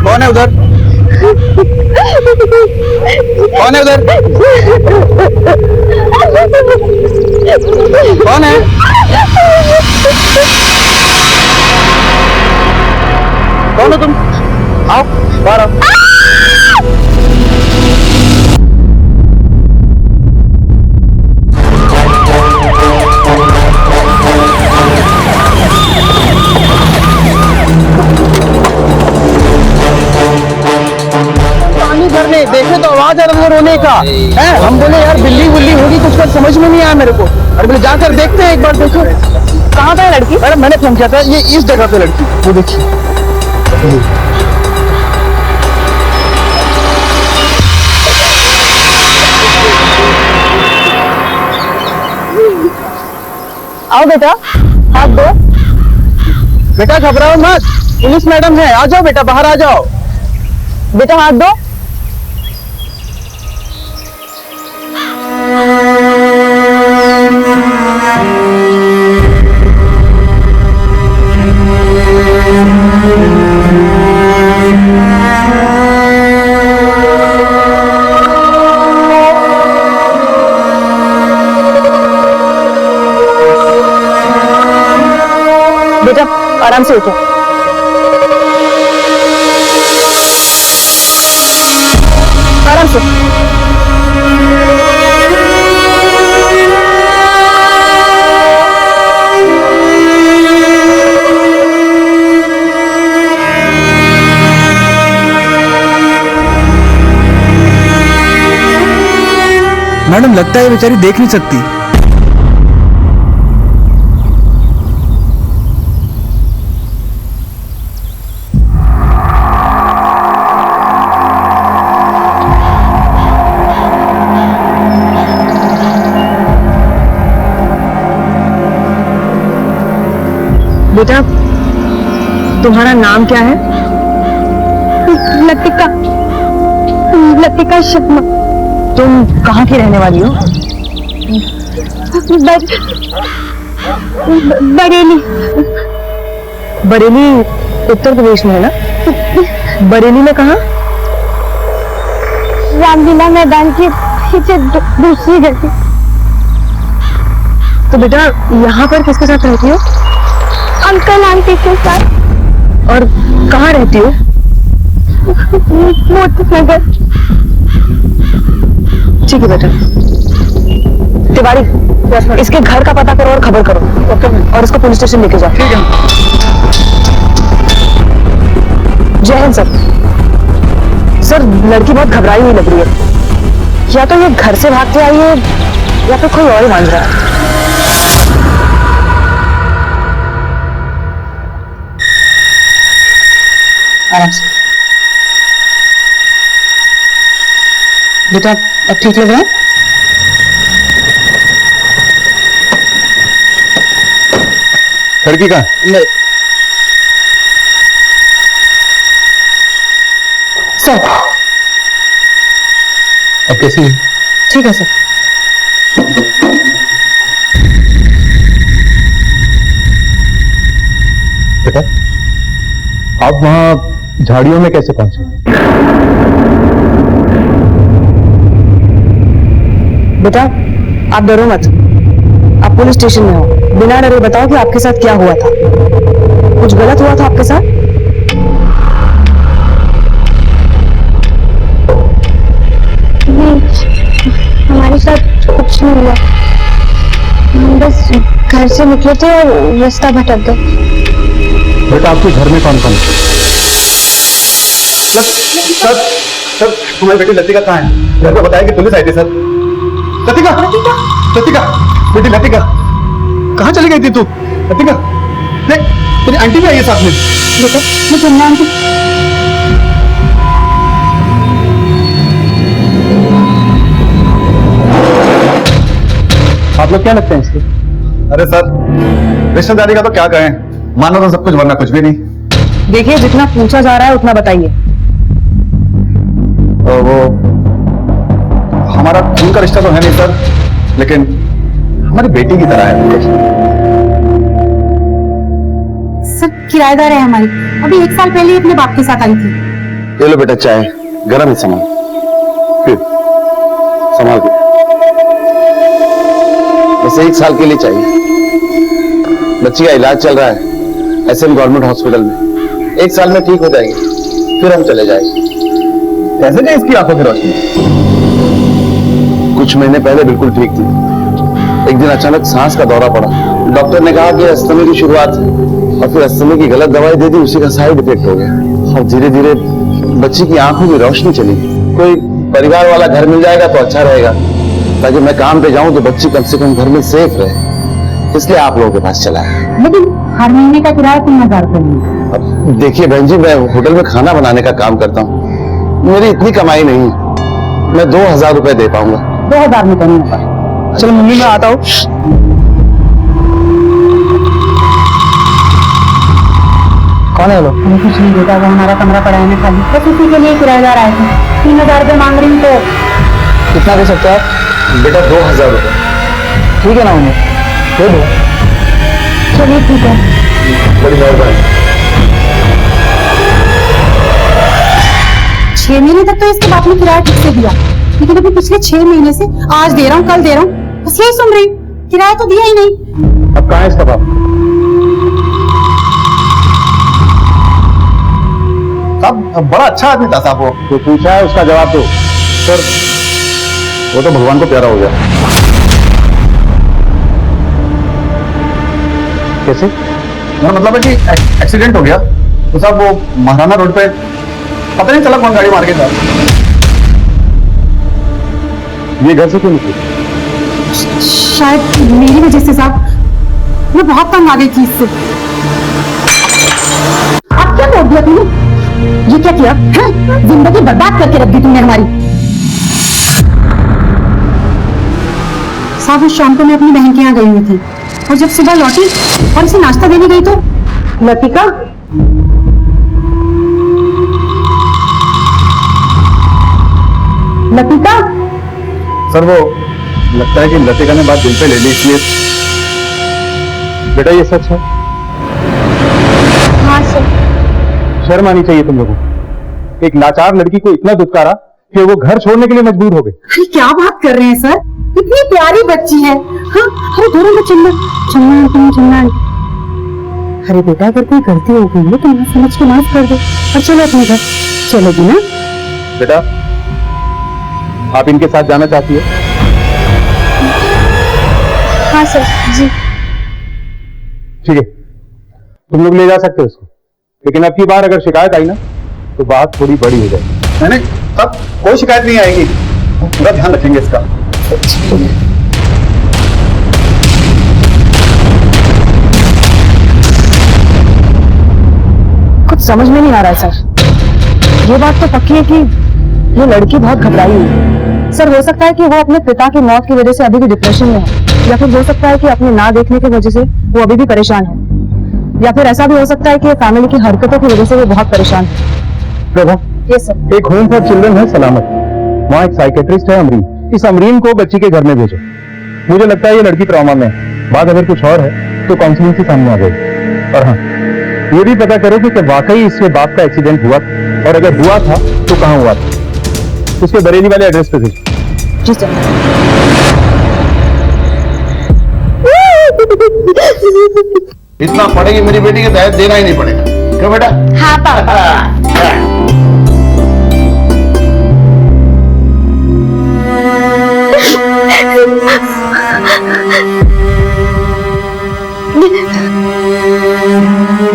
कौन है उधर? कौन है उधर? कौन है? कौन हो तुम? आओ बाहर आओ। पानी भरने देखे तो आवाज आ रहा था रोने का है। हम बोले यार बिल्ली बुल्ली होगी कुछ, बात समझ में नहीं आया मेरे को। अरे बोले जाकर देखते हैं एक बार, देखो कहाँ पे है लड़की। अरे मैंने फोन किया था, ये इस जगह पे लड़की, वो देखिए। आओ बेटा, हाथ दो। बेटा घबराओ मत, पुलिस मैडम है, आ जाओ बेटा, बाहर आ जाओ। बेटा हाथ दो। बेटा आराम से उठो। आराम से।
मैडम लगता है ये बेचारी देख नहीं सकती।
बेटा तुम्हारा नाम क्या है?
लतिका, लतिका शर्मा।
तुम कहाँ की रहने वाली हो?
बरेली।
बरेली उत्तर प्रदेश में है ना? बरेली में कहाँ?
रामलीला मैदान के पीछे दूसरी गली।
तो बेटा यहाँ पर किसके साथ रहती हो?
अंकल आंटी के साथ।
और कहाँ रहती हो?
मोती नगर।
ठीक है बेटा। तिवारी इसके घर का पता करो और खबर करो। ओके। और इसको पुलिस स्टेशन लेके जाओ। ठीक है। जय हिंद सर। सर लड़की बहुत घबराई हुई लग रही है, या तो ये घर से भाग के आई है या फिर कोई और ही मांग रहा है। आराम से। बेटा अब ठीक लग रहा है?
लड़की का
सर
अब कैसी है?
ठीक है सर।
बेटा आप वहां झाड़ियों में कैसे पहुंचे?
बेटा आप डरो मत, आप पुलिस स्टेशन में हो, बिना डरे बताओ कि आपके साथ क्या हुआ था। कुछ गलत हुआ था आपके साथ?
नहीं, हमारे साथ कुछ नहीं हुआ। हम बस घर से निकले थे और रास्ता भटक गए।
बेटा आपके घर में कौन कौन है?
सर सर तुम्हारी बेटी लतिका कहाँ है? घर पे बताया कि पुलिस आई थी सर। लतिका लतिका बेटी लतिका कहाँ चली गई थी तू? लतिका देख तेरी आंटी भी आई है साथ में।
बेटा मैं सुनना आंटी।
आप लोग क्या लगते हैं इसके?
अरे सर रिश्तेदारी का तो क्या कहें, मानो तो सब कुछ वरना कुछ भी नहीं।
देखिए जितना पूछा जा रहा है उतना बताइए।
वो हमारा खून का रिश्ता तो है नहीं सर, लेकिन हमारी बेटी की तरह है।
सर किराएदार है हमारी, अभी 1 साल पहले ही अपने बाप के साथ आई थी।
ये लो बेटा चाय, गरम ही संभाल संभाल के। बस 1 साल के लिए चाहिए। बच्ची का इलाज चल रहा है एसएम गवर्नमेंट हॉस्पिटल में, 1 साल में ठीक हो जाएगी, फिर हम चले जाएंगे। कैसे नहीं इसकी आंखों की रोशनी? कुछ महीने पहले बिल्कुल ठीक थी, एक दिन अचानक सांस का दौरा पड़ा। डॉक्टर ने कहा कि अस्थमा की शुरुआत है, और फिर अस्थमा की गलत दवाई दे दी, उसी का साइड इफेक्ट हो गया और धीरे धीरे बच्ची की आंखों की रोशनी चली गई। कोई परिवार वाला घर मिल जाएगा तो अच्छा रहेगा, ताकि मैं काम पे जाऊं तो बच्ची कम से कम घर में सेफ रहे, इसलिए आप लोगों के पास चला है।
लेकिन हर महीने का किराया 3000 रुपये।
अब देखिए बहन जी, मैं होटल में खाना बनाने का काम करता हूँ, मेरी इतनी कमाई नहीं, मैं 2000 रुपए दे पाऊंगा।
2000 में करना होगा।
चलो मम्मी मैं आता हूँ। कौन है लोग?
कुछ नहीं बेटा, वो हमारा कमरा पड़ा है ना खाली, बस उसी के लिए किराएदार आए थे। 3000 रुपये मांग रही हूँ तो
कितना दे सकते हैं आप?
बेटा 2000 रुपए।
ठीक है ना मम्मी, दे दो।
चलिए ठीक है,
बड़ी मेहरबानी।
6 महीने तक तो इसके बाप ने किराया ठीक से दिया, लेकिन अभी पिछले 6 महीने से आज दे रहा हूँ कल दे रहा हूँ, बस यही सुन रही हूँ, किराया तो दिया ही नहीं।
अब कहाँ है इसका बाप?
साहब बड़ा अच्छा आदमी था साहब, वो
तो पूछा है उसका जवाब दो।
सर वो तो भगवान को प्यारा हो गया।
कैसे?
मेरा मतलब है कि एक्सीडेंट हो गया तो साहब वो महाराना रोड पे पता नहीं चला कौन गाड़ी मार के था।
ये घर से क्यों निकली?
शायद मेरी वजह से साहब, मैं बहुत तंग आ गई थी इससे। अब क्या कर दिया तूने? ये क्या किया? जिंदगी बर्बाद करके रख दी तुमने हमारी। साहब उस शाम को मैं अपनी बहन के यहाँ गई हुई थी, और जब सुबह लौटी और इसे नाश्ता देने गई तो लतिका लतिका
सर वो लगता है कि लतिका ने बात दिल पे ले ली, इसलिए। बेटा ये सच है?
हाँ सर।
शर्म आनी चाहिए तुम लोगों को। एक लाचार लड़की को इतना दुत्कारा कि वो घर छोड़ने के लिए मजबूर हो गई।
अरे क्या बात कर रहे हैं सर, इतनी प्यारी बच्ची है। हाँ अरे दोनों में चन्ना चन्ना आंटी चन्ना आंटी। अरे बेटा अगर कोई गलती हो गई है तो मैं समझ के माफ कर दो और चलो अपने घर। चलोगी ना
बेटा? आप इनके साथ जाना चाहती है?
हाँ सर जी।
ठीक है, तुम लोग ले जा सकते हो उसको, लेकिन अब की बार अगर शिकायत आई ना तो बात थोड़ी बड़ी हो जाएगी।
नहीं तब कोई शिकायत नहीं आएगी, पूरा ध्यान रखेंगे इसका।
कुछ समझ में नहीं आ रहा है सर। ये बात तो पक्की है कि ये लड़की बहुत घबराई हुई है। सर हो सकता है कि वो अपने पिता की मौत की वजह से अभी भी डिप्रेशन में है, या फिर हो सकता है कि अपने ना देखने की वजह से वो अभी भी परेशान है, या फिर ऐसा भी हो सकता है कि फैमिली की हरकतों की वजह से वो बहुत परेशान है।
Prabha,
yes sir.
एक होम फॉर चिल्ड्रन है सलामत, वहाँ एक साइकेट्रिस्ट है अमरीन, इस अमरीन को बच्ची के घर में भेजो। मुझे लगता है ये लड़की ट्रॉमा में है, बात अगर कुछ और है तो काउंसलिंग से सामने आ जाएगी। और हाँ, ये भी पता करो कि वाकई इसके बाप का एक्सीडेंट हुआ, और अगर हुआ था तो कहाँ हुआ था, उसके बरेली वाले एड्रेस पे भेजो।
जी सर।
इतना पड़ेगी मेरी बेटी के दहेज देना ही नहीं पड़ेगा, क्यों बेटा?
हाँ पापा।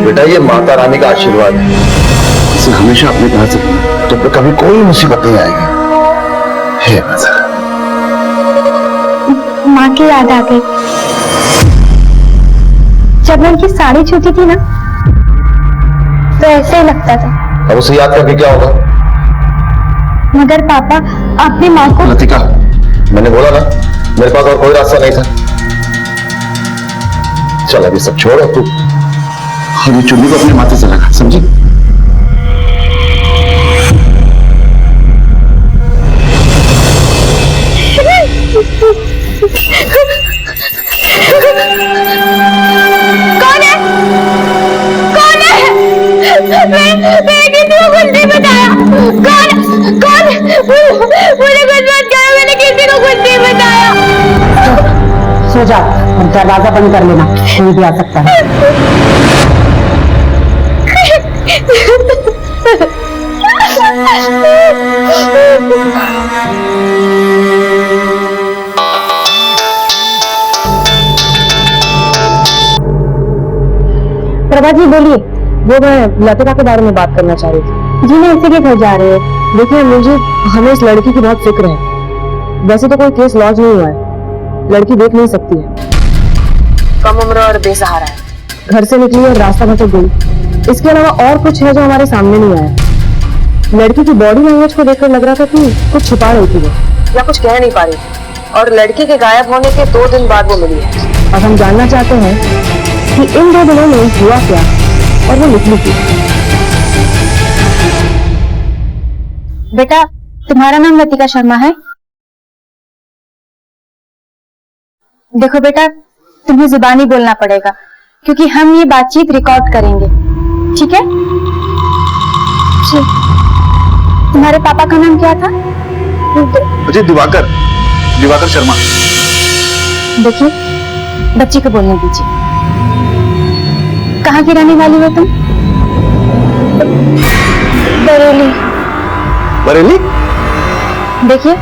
बेटा ये माता रानी का आशीर्वाद है, इसे हमेशा अपने पास रखना, तो कभी कोई मुसीबत नहीं आएगी। हे माता।
माँ की याद आ गई। जब मैं उनकी साड़ी छूती थी ना तो ऐसे ही लगता था।
अब उसे याद करके क्या होगा?
मगर पापा अपनी माँ को।
लतिका, मैंने बोला ना मेरे पास और कोई रास्ता नहीं था। चल अभी सब छोड़, तू और ये चुन्नी को अपने माथे से लगा, समझी?
कौन है? कौन है? मैं किसी को कुछ नहीं बताया। कौन? मुझे कुछ मत करो, मैंने किसी को कुछ नहीं बताया।
सो जा और दरवाजा बंद कर लेना, कोई भी आ सकता है।
प्रभा जी बोलिए। वो मैं लतिका के बारे में बात करना चाह रही थी।
जी मैं इसी के घर जा रही हूँ। देखिए मुझे हमें इस लड़की की बहुत फिक्र है। वैसे तो कोई केस लॉन्च नहीं हुआ है, लड़की देख नहीं सकती है, कम उम्र और बेसहारा है, घर से निकली और रास्ता भटक गई। इसके अलावा और कुछ है जो हमारे सामने नहीं आया। लड़की की बॉडी लैंग्वेज को देखकर लग रहा था कि कुछ छुपा रही थी वो, या कुछ कह नहीं पा रही थी। और लड़की के गायब होने के 2 दिन बाद वो मिली है। अब हम जानना चाहते हैं कि इन 2 दिनों में हुआ क्या और वो निकली थी।
बेटा तुम्हारा नाम लतिका शर्मा है? देखो बेटा तुम्हें जुबानी बोलना पड़ेगा क्योंकि हम ये बातचीत रिकॉर्ड करेंगे, ठीक है? जी। तुम्हारे पापा का नाम क्या था?
जी दिवाकर, दिवाकर शर्मा।
देखिए बच्ची को बोलने दीजिए। कहाँ की रहने वाली हो तुम? बरेली।
बरेली?
देखिए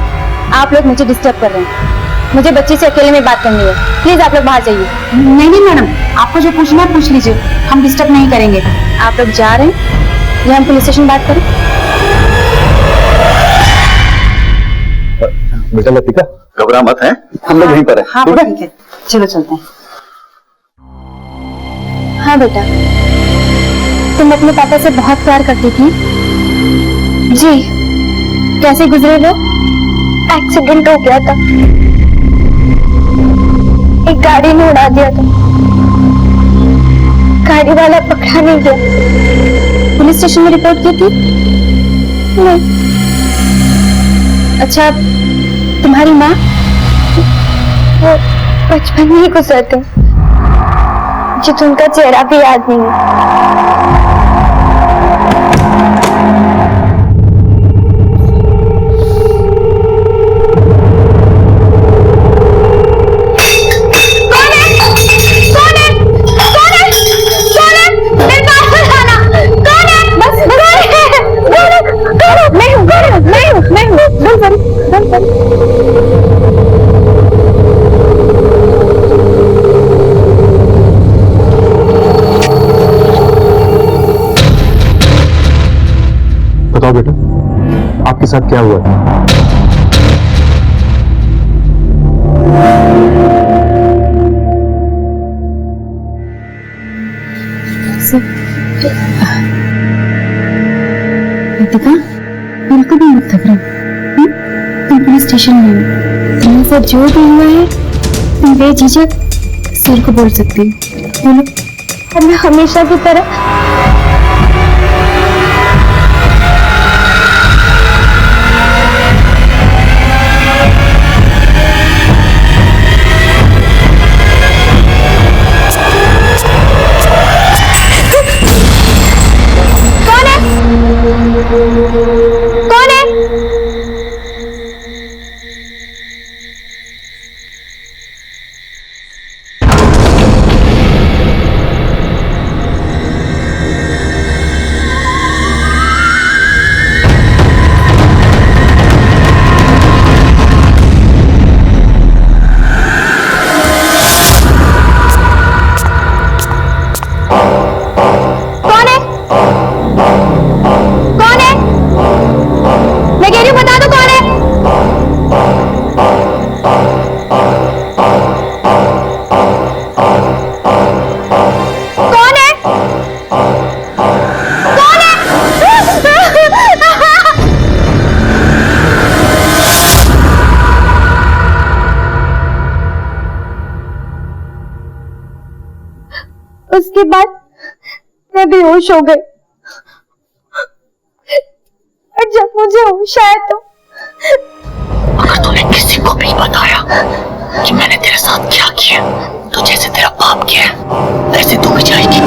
आप लोग मुझे डिस्टर्ब कर रहे हैं, मुझे बच्ची से अकेले में बात करनी है। प्लीज आप लोग बाहर जाइए। नहीं मैडम, आपको जो पूछना है पूछ लीजिए, हम डिस्टर्ब नहीं करेंगे। आप लोग जा रहे हैं या हम पुलिस स्टेशन बात करें?
बेटा लतिका घबरा मत है, हम लोग यहीं पर हैं।
हाँ ठीक है, चलो चलते हैं। हाँ बेटा तुम अपने पापा से बहुत प्यार करती थी? जी। कैसे गुजरे वो? एक्सीडेंट हो गया था, एक गाड़ी ने उड़ा दिया था, गाड़ी वाला पकड़ा नहीं गया। पुलिस स्टेशन में रिपोर्ट की थी? नहीं। अच्छा तुम्हारी माँ? वो बचपन में ही गुजर गई, मुझे उनका चेहरा भी याद नहीं है।
बताओ बेटा आपके साथ क्या हुआ है?
लतिका बिल्कुल भी मत घबराओ। तुम पुलिस स्टेशन में हो, तुम्हारे साथ जो भी हुआ है तुम बेझिझक सर को बोल सकती हो। बोलो। और मैं हमेशा की तरह कौन है? उसके बाद मैं बेहोश हो गई और जब मुझे होश आया तो
अगर तूने किसी को भी बताया कि मैंने तेरे साथ क्या किया तो जैसे तेरा बाप किया वैसे तू भी जाएगी।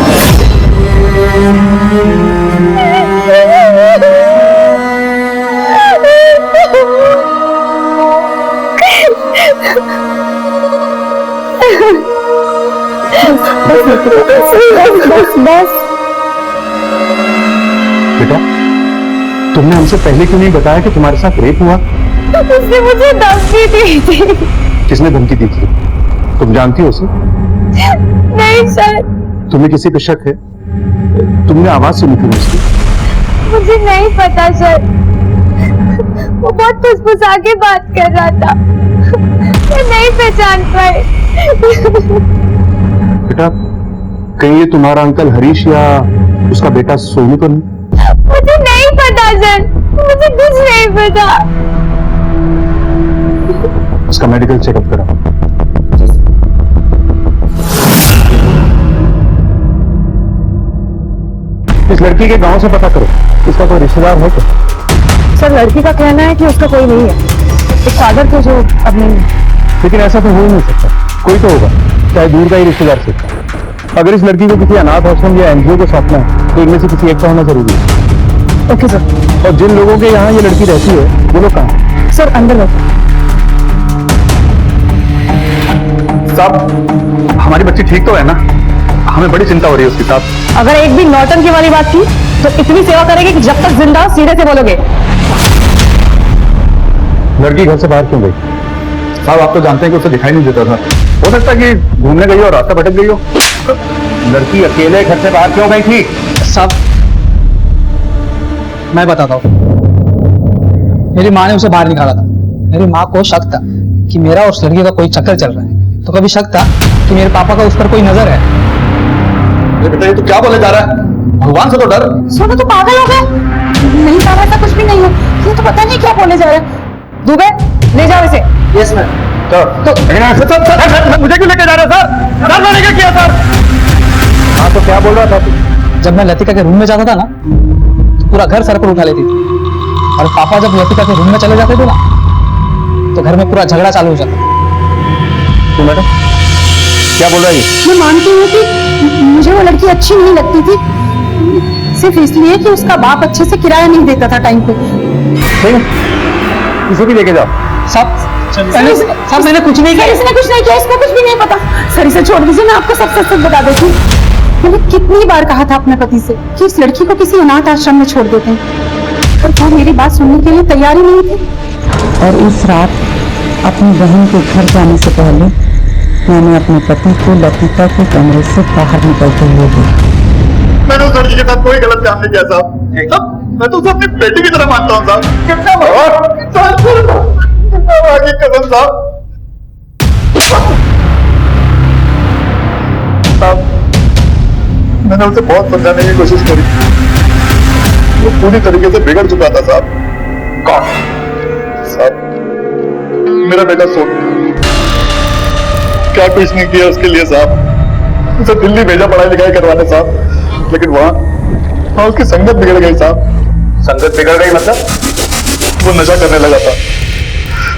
बस
बेटा तुमने हमसे पहले क्यों नहीं बताया कि तुम्हारे साथ रेप हुआ?
उसने मुझे धमकी दी थी।
किसने धमकी दी थी? तुम जानती हो उसे?
नहीं सर।
तुम्हें किसी पे शक है? तुमने आवाज सुनी थी उसकी?
मुझे नहीं पता सर, वो बहुत फुसफुसा के बात कर रहा था, मैं नहीं पहचान पाई।
बेटा कहीं ये तुम्हारा अंकल हरीश या उसका बेटा सोनू तो नहीं?
मुझे नहीं पता सर, मुझे कुछ नहीं पता।
उसका मेडिकल चेकअप करा। इस लड़की के गांव से पता करो, इसका कोई रिश्तेदार है क्या?
सर लड़की का कहना है कि उसका कोई नहीं है, एक फादर थे जो अब नहीं है।
लेकिन ऐसा तो हो ही नहीं सकता, कोई तो होगा, चाहे दूर का ही रिश्तेदार से। अगर इस लड़की को किसी अनाथ आश्रम या एनजीओ को सौंपना है तो इनमें से किसी एक का होना जरूरी है।
Okay sir.
और जिन लोगों के यहाँ ये लड़की रहती है वो लोग कहाँ हैं?
सर अंदर बैठो।
साहब हमारी बच्ची ठीक तो है ना? हमें बड़ी चिंता हो रही है उसके साथ।
अगर एक भी नौटंकी वाली बात की तो इतनी सेवा करेंगे कि जब तक जिंदा हो सीधे से बोलोगे।
लड़की घर से बाहर क्यों गई?
साहब आप तो जानते हैं कि उसे दिखाई नहीं देता था, हो सकता है कि घूमने गई हो, रास्ता भटक गई हो।
लड़की अकेले घर से बाहर क्यों गई थी?
साहब मैं बताता हूँ, मेरी माँ ने उसे बाहर निकाला था। मेरी माँ को शक था कि मेरा और उस लड़की का कोई चक्कर चल रहा है, तो कभी शक था कि मेरे पापा का उस पर कोई नजर है।
बेटा ये तो क्या बोले जा रहा है? भगवान से तो डर।
सोनू तो पागल हो गए? नहीं साहब ऐसा कुछ भी नहीं है, ये तो पता नहीं क्या बोले जा रहे हैं। दुबे ले जाओ इसे।
Yes ma'am.
तो मुझे क्यों लेके जा रहे सर? सर मैंने क्या किया सर? हाँ तो क्या बोल रहा था तू?
जब मैं लतिका के रूम में जाता था ना तो पूरा घर सर पर उठा लेती थी, और पापा जब लतिका के रूम में चले जाते थे ना तो घर में पूरा झगड़ा चालू हो जाता।
तू मैडम क्या बोल रहा है?
मैं मानती हूँ कि मुझे वो लड़की अच्छी नहीं लगती थी, सिर्फ इसलिए कि उसका बाप अच्छे से किराया नहीं देता था टाइम पे।
इसे भी लेके जाओ।
साहब मैंने कुछ नहीं किया।
इसने कुछ नहीं किया, इसको कुछ भी नहीं पता। सर इसे छोड़ दीजिए, मैं आपको सब सच बता देती हूँ। मैंने कितनी बार कहा था अपने पति से कि इस लड़की को किसी अनाथ आश्रम में छोड़ देते हैं, पर वो मेरी बात सुनने के लिए तैयार ही नहीं थी।
और उस रात अपनी बहन के घर जाने से पहले मैंने अपने पति को लतिका के कमरे से बाहर निकलते हुए देखा।
मैंने उस लड़की के साथ कोई गलत काम नहीं किया साहब, मैं तो उसे अपनी बेटी की तरह मानता हूँ साहब। कितना कसम साहब, मैंने उसे बहुत समझाने की कोशिश करी, वो पूरी तरीके से बिगड़ चुका था साहब। कौन? साहब मेरा बेटा सोनू, क्या कुछ नहीं किया उसके लिए साहब। उसे दिल्ली भेजा पढ़ाई लिखाई करवाने साहब, लेकिन वहां उसकी संगत बिगड़ गई साहब।
संगत बिगड़ गई मतलब?
वो नशा करने लगा था,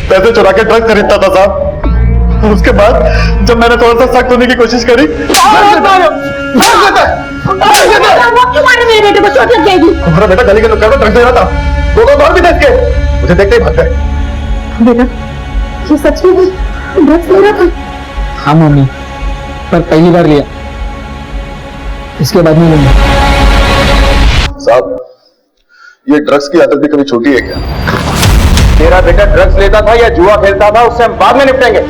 पैसे चुरा के ड्रग खरीदता था साहब। उसके बाद जब मैंने थोड़ा सा सख्त होने की कोशिश करी, हमारा बेटा गली के नुक्कड़ पर ड्रग्स दे रहा था, दो और भी देख के मुझे देखते ही भाग गए।
बेटा ये सच में ड्रग्स ले रहा था?
हाँ मम्मी, पर पहली बार लिया, इसके बाद नहीं लूंगा।
साहब ये ड्रग्स की आदत भी कभी छोटी है क्या?
तेरा बेटा ड्रग्स लेता था या जुआ खेलता था, उससे हम बाद में निपटेंगे।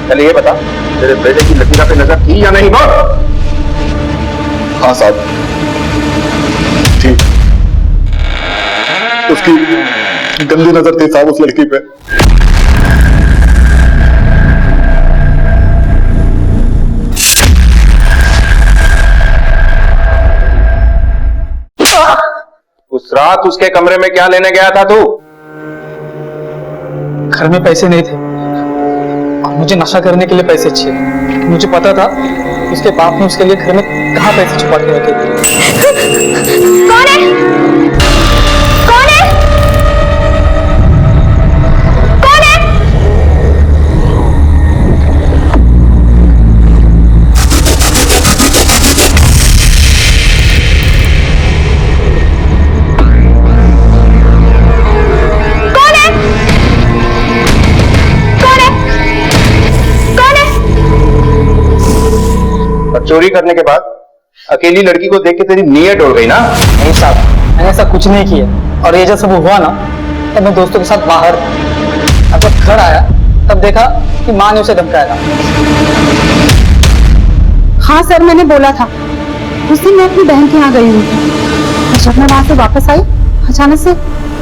चल ये बता, तेरे बेटे की लतिका पे नजर थी या नहीं? बोल।
हाँ साहब ठीक, उसकी गंदी नजर थी साहब उस लड़की पे।
उस रात उसके कमरे में क्या लेने गया था तू?
घर में पैसे नहीं थे और मुझे नशा करने के लिए पैसे चाहिए। मुझे पता था उसके बाप ने उसके लिए घर में कहाँ पैसे छुपा के रखे थे।
कौन है? कौन है? कौन है?
चोरी करने के बाद अकेली लड़की को देख के तेरी नीयत उड़ गई ना?
नहीं साहब, मैंने ऐसा कुछ नहीं किया, और ये जब सब हुआ ना तब मैं दोस्तों के साथ बाहर, अब जब घर आया तब देखा कि माँ ने उसे धमकाया था।
हाँ सर मैंने बोला था, उस दिन मैं अपनी बहन के यहाँ गई हुई थी, जब मैं वहां से वापस आई
अचानक से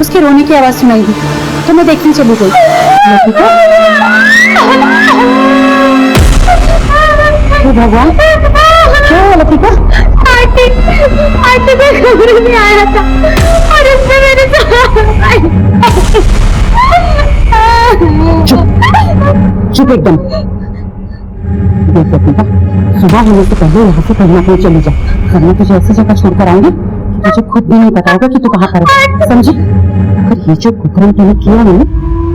उसके रोने की आवाज सुनाई दी तो मैं देखने चली गई। लतिका? हे भगवान, क्या हुआ लतिका?
आंटी को खबर नहीं आया था और उसने मेरे
चुप एकदम। देख लतिका, सुबह होने से पहले यहाँ से कहीं ना कहीं चली जा, वरना तुझे ऐसी जगह छोड़कर आऊंगी कि तुझे खुद भी नहीं पता होगा कि तू कहाँ पर है, समझी? अगर ये जो कुकर्म तूने किया है ना,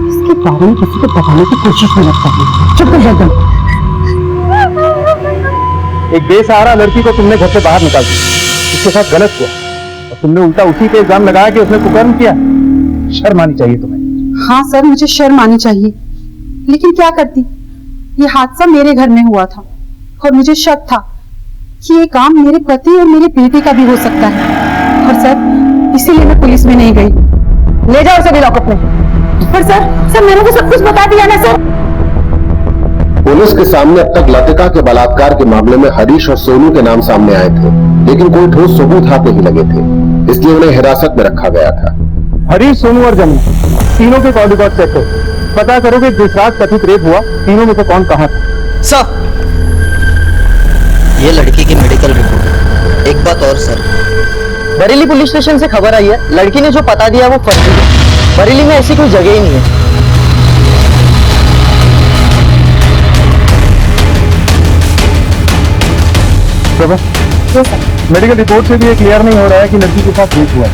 इसके बारे में किसी को बताने की कोशिश नहीं करनी। चुप कर एकदम।
एक बेसहारा लड़की को तुमने घर से बाहर निकाल दिया, इसके साथ गलत हुआ और तुमने उल्टा उसी पे इल्जाम लगाया कि उसने कुकर्म किया। शर्म आनी चाहिए तुम्हें।
हाँ सर, मुझे शर्म आनी चाहिए, लेकिन क्या करती, ये हादसा मेरे घर में हुआ था और मुझे शक था कि ये काम मेरे पति और मेरे बेटे का भी हो सकता है, और सर इसीलिए मैं पुलिस में नहीं गई। ले जाओ सभी लॉकअप में। पर सर मैंने तो सब कुछ बता दिया ना सर।
पुलिस के सामने अब तक लतिका के बलात्कार के मामले में हरीश और सोनू के नाम सामने आए थे, लेकिन कोई ठोस सबूत हाथ नहीं लगे थे, इसलिए उन्हें हिरासत में रखा गया था।
हरीश, सोनू और जमीन, तीनों के कॉल रिकॉर्ड चेक करो, पता करो कि जिस रात कथित रेप हुआ तीनों में से कौन कहाँ था।
सर, ये लड़की की मेडिकल रिपोर्ट। एक बात और सर, बरेली पुलिस स्टेशन से खबर आई है, लड़की ने जो पता दिया वो फर्जी है। बरेली में ऐसी कोई जगह ही नहीं है।
मेडिकल रिपोर्ट से भी ये क्लियर नहीं हो रहा है कि लड़की के साथ रेप हुआ है।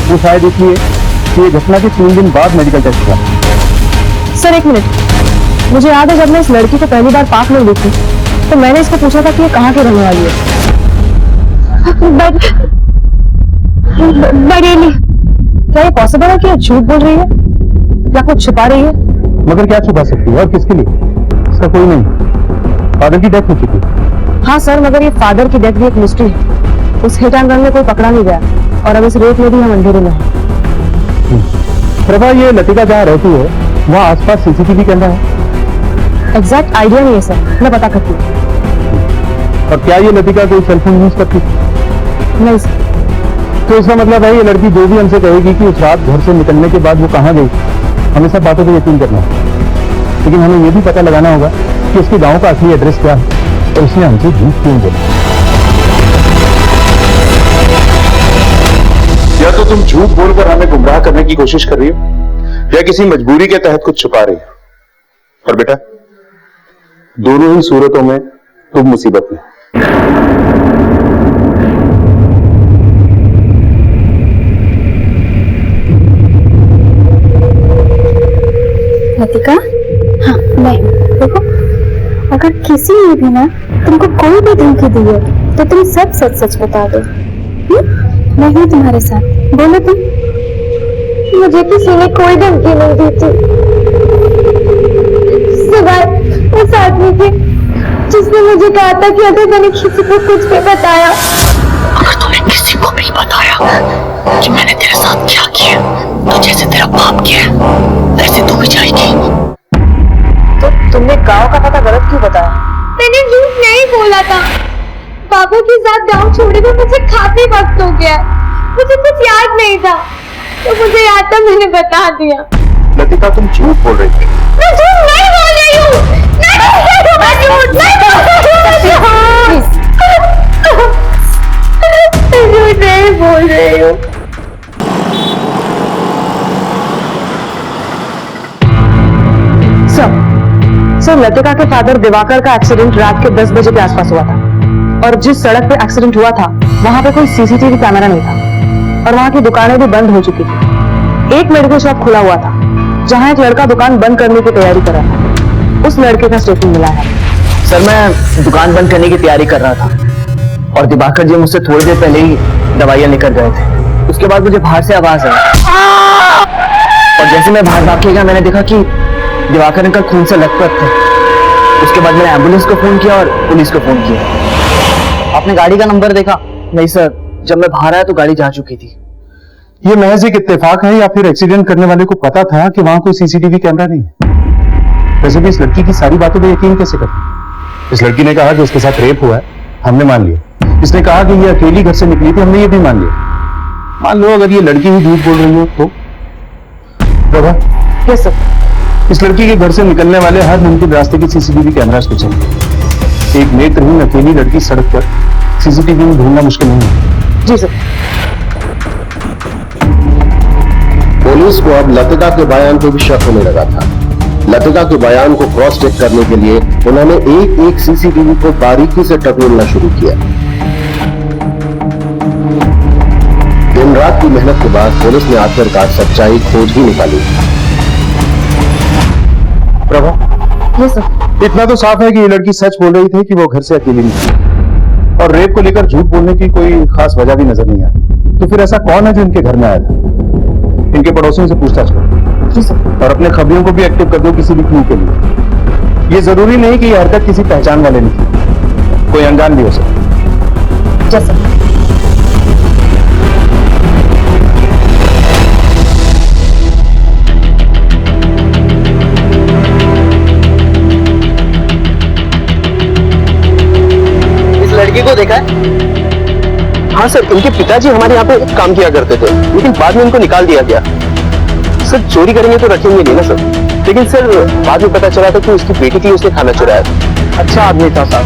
वो शायद इसलिए कि ये घटना के 3 दिन बाद मेडिकल टेस्ट हुआ।
सर एक मिनट, मुझे याद है जब मैं इस लड़की को पहली बार पार्क में देखी तो मैंने इसको पूछा था कि ये कहाँ की रहने वाली है। बरेली। क्या ये पॉसिबल है कि ये झूठ बोल रही है या कुछ छुपा रही है?
मगर क्या छुपा सकती है और किसके लिए? इसका कोई नहीं, फादर की डेथ हो चुकी है।
हाँ सर, मगर ये फादर की डेथ भी एक मिस्ट्री है। उस हिट एंड रन में कोई पकड़ा नहीं गया और अब इस रेप में भी हम अंधेरे में हैं।
प्रभा, ये लतिका जहाँ रहती है वहाँ आसपास सीसीटीवी कैमरा है?
एग्जैक्ट आइडिया नहीं है सर, मैं पता करती हूँ।
और क्या ये लतिका कोई सेलफोन यूज करती?
नहीं सर।
तो इसका मतलब है ये लड़की जो भी हमसे कहेगी कि उस रात घर से निकलने के बाद वो कहाँ गई, हमें सब बातों पर यकीन करना है, लेकिन हमें ये भी पता लगाना होगा कि उसके गांव का असली एड्रेस क्या है और उसने हमसे झूठ क्यों बोला।
या तो तुम झूठ बोलकर हमें गुमराह करने की कोशिश कर रही हो या किसी मजबूरी के तहत कुछ छुपा रही हो। और बेटा, दोनों ही सूरतों में तुम मुसीबत में।
लतिका, हाँ मैं देखो, अगर किसी ने भी ना तुमको कोई भी धमकी दी है तो तुम सब सच सच बता दो। मैं हूँ तुम्हारे साथ, बोलो तुम। मुझे किसी ने कोई धमकी नहीं दी थी, सिवाय उस आदमी के जिसने मुझे कहा था कि अगर मैंने किसी को कुछ भी बताया,
अगर तूने किसी को भी बताया कि मैंने तेरे साथ क्या किया, तो जैसे तेरा बाप किया वैसे तू भी जाएगी।
तो तुमने गांव का पता गलत क्यों बताया?
मैंने झूठ नहीं बोला था। बाबू के साथ गांव छोड़े हुए मुझे काफी वक्त हो गया, मुझे कुछ याद नहीं था, तो मुझे याद था मैंने बता दिया।
लतिका, तुम झूठ बोल रही थी।
मैं झूठ नहीं बोल रही हूँ, मैं झूठ नहीं बोल रही हूँ।
सर, लतिका के फादर दिवाकर का एक्सीडेंट रात के 10 बजे के आसपास हुआ था और जिस सड़क पे एक्सीडेंट हुआ था वहां पे कोई सीसीटीवी कैमरा नहीं था और वहां की दुकानें भी बंद हो चुकी थी। एक मेडिकल शॉप खुला हुआ था जहां एक लड़का दुकान बंद करने की तैयारी कर रहा था। उस लड़के का स्टेटमेंट मिला है।
सर, मैं दुकान बंद करने की तैयारी कर रहा था और दिवाकर जी मुझसे थोड़ी देर पहले ही दवाइयां लेकर गए थे। उसके बाद मुझे बाहर से आवाज आई और जैसे मैं बाहर भाग के गया मैंने देखा कि दिवाकर अंकल खून से लथपथ थे। उसके बाद मैंने एम्बुलेंस को फोन किया और पुलिस को फोन किया। आपने गाड़ी का नंबर देखा? नहीं सर, जब मैं बाहर आया तो गाड़ी जा चुकी थी।
ये महज एक इत्तेफाक है या फिर एक्सीडेंट करने वाले को पता था कि वहां कोई सीसीटीवी कैमरा नहीं है? वैसे भी इस लड़की की सारी बातों पर यकीन कैसे करते? इस लड़की ने कहा कि उसके साथ रेप हुआ है, हमने मान लिया। इसने कहा कि ये अकेली घर से निकली थी, हमने ये भी मान लिया। मान लो अगर ये लड़की ही झूठ बोल रही हो तो? Prabha,
yes sir.
इस लड़की के घर से निकलने वाले हर मुमकिन रास्ते की सीसीटीवी कैमरास को चेक। एक नेत्रहीन अकेली लड़की सड़क पर सीसीटीवी में ढूंढना मुश्किल नहीं है।
जी सर।
पुलिस को अब लतिका के बयान पे भी शक होने लगा था। लतिका के बयान को क्रॉस चेक करने के लिए उन्होंने एक एक सीसीटीवी को बारीकी से टटोलना शुरू किया। दिन रात की मेहनत के बाद पुलिस ने आखिरकार सच्चाई खोज ही निकाली।
Prabha,
yes sir.
इतना तो साफ है कि ये लड़की सच बोल रही थी कि वो घर से अकेली निकली और रेप को लेकर झूठ बोलने की कोई खास वजह भी नजर नहीं आती। तो फिर ऐसा कौन है जो इनके घर में आया था? इनके पड़ोसियों से पूछताछ करो। जी सर। और अपने खबरियों को भी एक्टिव कर दो किसी भी क्लू के लिए। ये जरूरी नहीं कि ये हरकत किसी पहचान वाले ने की, कोई अनजान भी हो सकता।
जी सर।
लड़की को देखा है? हाँ सर, इनके पिताजी हमारे यहाँ पे काम किया करते थे, लेकिन बाद में इनको निकाल दिया गया। सर चोरी करेंगे तो रखेंगे नहीं ना सर। लेकिन सर बाद में पता चला था कि उसकी बेटी की उसने खाना चुराया था। अच्छा आदमी था साहब,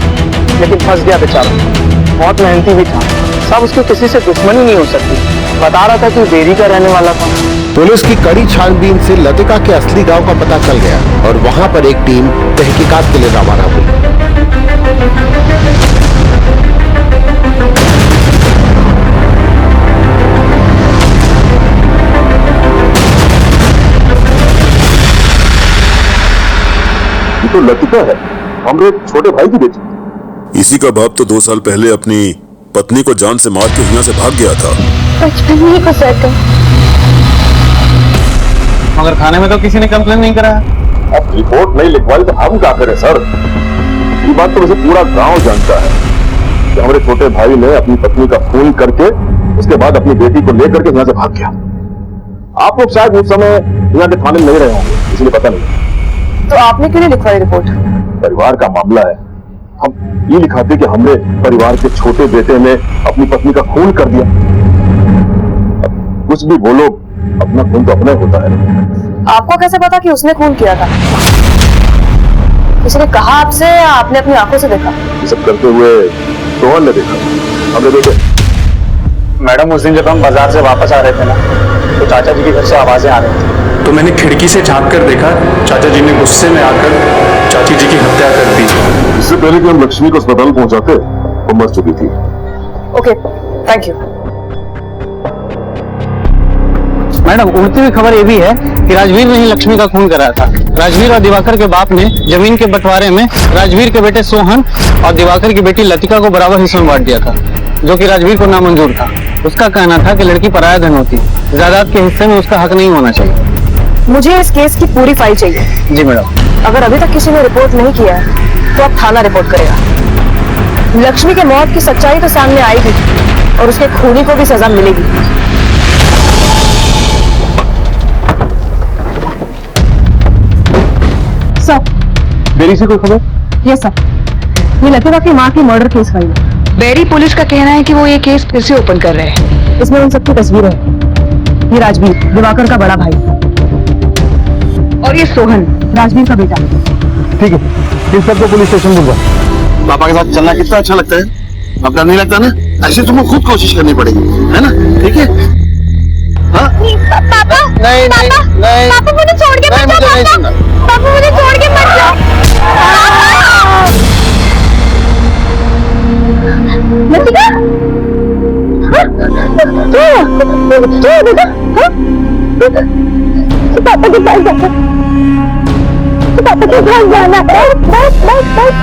लेकिन फंस गया बेचारा। बहुत मेहनती भी था साहब, उसकी किसी से दुश्मनी नहीं हो सकती। बता रहा था कि बेरी का रहने वाला था।
पुलिस की कड़ी छानबीन से लतिका के असली गांव का पता चल गया और वहां पर एक टीम तहकीकात के लिए रवाना हुई।
तो लतिका है, हमरे छोटे भाई की बेटी।
इसी का बाप तो 2 साल पहले अपनी पत्नी को जान से मार के यहाँ से भाग गया था।
बचपन में ही गुजर गए।
मगर खाने में तो किसी ने कंप्लेन नहीं करा।
अब रिपोर्ट नहीं लिखवाई तो हम क्या करें सर? ये बात तो वैसे पूरा गांव जानता है कि हमारे छोटे भाई ने अपनी पत्नी का खून करके उसके बाद अपनी बेटी को लेकर के यहाँ से भाग गया। आप लोग शायद उस समय यहाँ के थाने में नहीं रहे होंगे, इसलिए पता नहीं।
तो आपने क्यों नहीं लिखवाई रिपोर्ट?
परिवार का मामला है, हम ये लिखाते कि हमने परिवार के छोटे बेटे ने अपनी पत्नी का खून कर दिया। अब कुछ भी बोलो, अपना खून तो अपना होता है।
आपको कैसे पता कि उसने खून किया था? किसी ने कहा आपसे या आपने अपनी आंखों से देखा?
ये सब करते हुए सोहन ने देखा, हमने देखे।
मैडम उस दिन जब हम बाजार से वापस आ रहे थे ना, तो चाचा जी के घर से आवाजें आ रही थी।
तो मैंने खिड़की से झांक कर देखा, चाचा जी ने गुस्से में आकर चाची जी की हत्या कर दी।
इससे पहले कि हम लक्ष्मी को अस्पताल पहुंचाते, वो मर चुकी थी।
Okay, thank you.
मैडम उड़ती हुई खबर ये भी है कि राजवीर ने ही लक्ष्मी का खून कराया था। राजवीर और दिवाकर के बाप ने जमीन के बंटवारे में राजवीर के बेटे सोहन और दिवाकर की बेटी लतिका को बराबर हिस्सों में बांट दिया था, जो कि राजवीर को नामंजूर था। उसका कहना था कि लड़की पराया धन होती, जायदाद के हिस्से में उसका हक नहीं होना चाहिए।
मुझे इस केस की पूरी फाइल चाहिए।
जी मैडम।
अगर अभी तक किसी ने रिपोर्ट नहीं किया है तो अब थाना रिपोर्ट करेगा। लक्ष्मी के मौत की सच्चाई तो सामने आएगी और उसके खूनी को भी सजा मिलेगी।
सर, बेरी से कोई खबर?
यस सर, ये लतिका की माँ की मर्डर केस फाइल है। बेरी पुलिस का कहना है कि वो ये केस फिर से ओपन कर रहे हैं। इसमें उन सबकी तस्वीरें हैं। ये राजवीर, दिवाकर का बड़ा भाई, और ये सोहन, राजवीर का बेटा।
ठीक है, इन सबको पुलिस स्टेशन बुलवा।
पापा के साथ चलना कितना अच्छा लगता है, आपका नहीं लगता ना? ऐसे तुमको खुद कोशिश करनी पड़ेगी, है ना? ठीक है? हाँ?
पापा
नहीं,
पापा,
नहीं,
पापा मुझे छोड़ के मत जाओ। पापा मुझे छोड़ के मत जाओ। लतिका, पापा के पास जाना, पापा के पास जाना है। बस बस बस।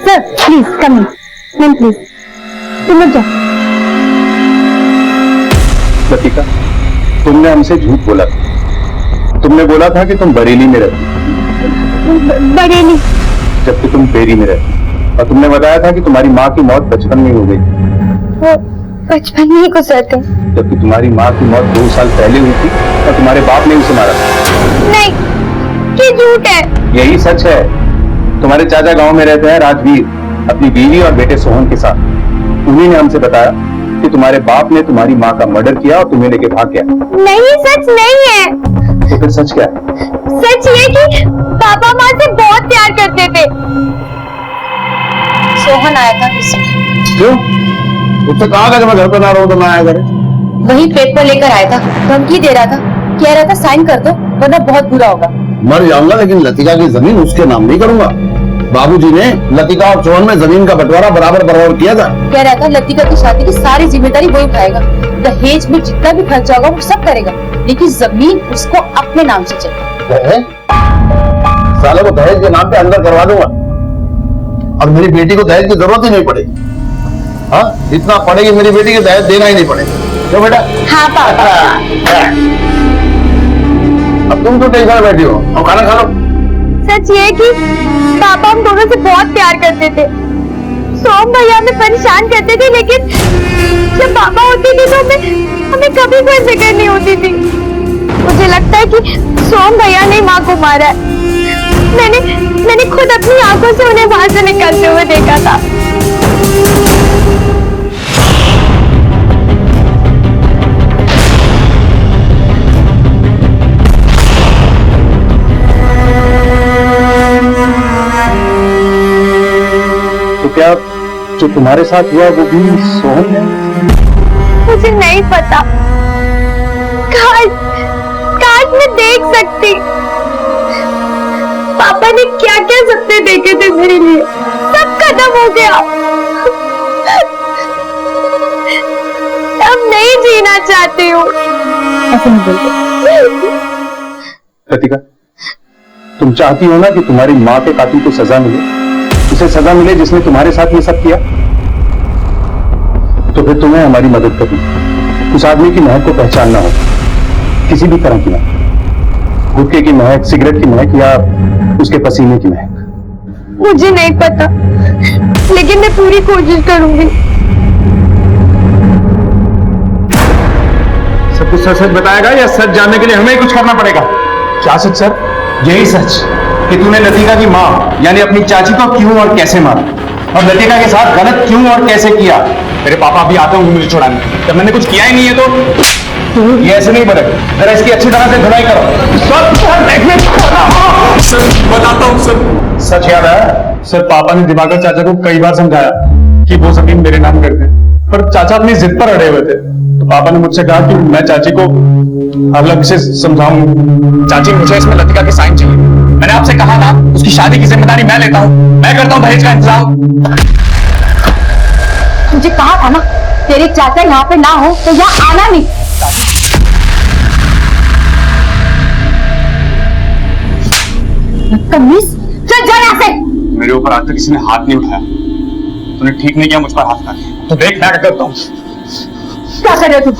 Sir please come in, ma'am please तुम मत जाओ।
लतिका, तुमने हमसे झूठ बोला था। तुमने बोला था कि तुम बरेली में रहती,
बरेली,
जबकि तुम बेरी में रहती। और तुमने बताया था कि तुम्हारी माँ की मौत बचपन में हो गई,
वो बचपन में ही गुजर गए।
जबकि तुम्हारी माँ की मौत 2 साल पहले हुई थी और तुम्हारे बाप ने उसे मारा था।
नहीं, ये झूठ है।
यही सच है। तुम्हारे चाचा गांव में रहते हैं राजवीर, अपनी बीवी और बेटे सोहन के साथ। उन्हीं ने हमसे बताया कि तुम्हारे बाप ने तुम्हारी माँ का मर्डर किया और तुम्हें लेके भाग गया।
नहीं, सच नहीं है।
तो फिर सच क्या है?
सच ये कि पापा माँ से बहुत प्यार करते थे।
सोहन आया था
क्यों? उससे कहा था कि मैं घर पर ना रहूं तो मैं आया करे।
वही पेपर लेकर आया था, धमकी दे रहा था, कह रहा था साइन कर दो वरना बहुत बुरा होगा।
मर जाऊंगा लेकिन लतिका की जमीन उसके नाम नहीं करूंगा। बाबूजी ने लतिका और सोहन में जमीन का बंटवारा बराबर बराबर किया था।
कह रहा था लतिका की शादी की सारी जिम्मेदारी वही उठाएगा, दहेज में जितना भी खर्चा होगा वो सब करेगा, लेकिन जमीन उसको अपने नाम से चाहिए।
साले को दहेज के नाम पे अंदर करवा दूंगा और मेरी बेटी को दहेज की जरूरत ही नहीं पड़ेगी। हाँ, इतना पड़ेगी मेरी बेटी को दहेज देना ही नहीं पड़ेगा। क्यों बेटा?
हाँ पापा।
अब तुम तो टेंशन में बैठी हो, अब खाना खा लो।
सच ये कि पापा हम दोनों से बहुत प्यार करते थे। सोम भैया हमें परेशान करते थे, लेकिन जब पापा होते थे तो हमें कभी कोई फिक्र नहीं होती थी। मुझे लगता है कि सोम भैया ने माँ को मारा है। मैंने खुद अपनी आंखों से उन्हें बाहर से निकलते हुए देखा था।
तो क्या जो तुम्हारे साथ हुआ वो भी सोहन है?
मुझे नहीं पता। काश मैं देख सकती। पापा ने क्या क्या सपने देखे थे मेरे लिए, सब खत्म हो गया। अब नहीं जीना चाहती हूँ।
लतिका, तुम चाहती हो ना कि तुम्हारी माँ के कातिल को सजा मिले, उसे सजा मिले जिसने तुम्हारे साथ ये सब किया? तो फिर तुम्हें हमारी मदद करनी, उस आदमी की महक को पहचानना होगा, किसी भी तरह की महक, गुटखे की महक, सिगरेट की महक या उसके पसीने की महक।
मुझे नहीं पता, लेकिन मैं पूरी कोशिश करूंगी।
सब कुछ सच सच बताएगा या सच जानने के लिए हमें कुछ करना पड़ेगा? क्या सच सर? यही सच कि तूने लतिका की माँ यानी अपनी चाची को क्यों और कैसे मारा, और लतिका के साथ गलत क्यों और कैसे किया। मेरे पापा अभी आते होंगे मुझे छुड़ाने, जब मैंने कुछ किया ही नहीं है तो ये ऐसे नहीं बढ़ेगा। जरा इसकी अच्छी तरह से धुलाई करो। सर बताता हूँ सर। सच याद है सर, पापा ने दिवाकर चाचा को कई बार समझाया कि वो जमीन मेरे नाम कर दे, पर चाचा अपनी जिद पर अड़े हुए थे। तो पापा ने मुझसे कहा कि मैं चाची को अलग से समझाऊं। चाची, मुझे इसमें लतिका की साइन चाहिए। मैंने आपसे कहा था उसकी शादी की जिम्मेदारी मैं लेता हूँ, मैं करता हूँ दहेज का इंतजाम।
मुझे कहा था ना, तेरे चाचा यहाँ पे ना हो तो यहाँ आना नहीं। कमीज, चल जा यहाँ से।
मेरे ऊपर आज तक किसी ने हाथ नहीं उठाया, तूने ठीक नहीं किया मुझ पर हाथ उठा के। तो देख मैं क्या करता हूँ।
क्या कर रहे हो तुम?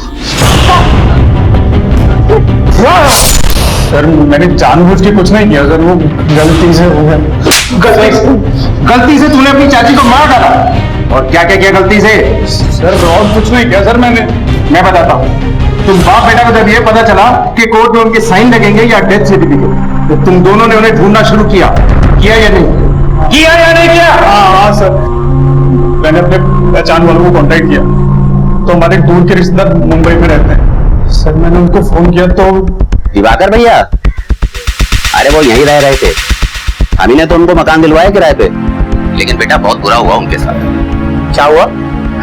सर मैंने जानबूझ के कुछ नहीं किया सर, वो गलती से हो गया। गलती से तूने अपनी चाची को मार डाला। और क्या क्या किया गलती से? सर और कुछ नहीं किया सर मैंने। मैं बताता हूँ। तुम बाप बेटा को जब ये पता चला कि कोर्ट में उनके साइन लगेंगे या डेथ सर्टिफिकेट, तो तुम दोनों ने उन्हें ढूंढना शुरू किया या नहीं? किया या नहीं किया? हाँ सर, मैंने अपने पहचान वालों को कॉन्टेक्ट किया, तो हमारे दूर के रिश्तेदार मुंबई में रहते हैं। सर मैंने उनको फोन किया तो
दिवाकर भैया, अरे वो यहीं रह रहे थे, हमी ने तो उनको मकान दिलवाया किराए पे। लेकिन बेटा बहुत बुरा हुआ उनके साथ। क्या हुआ?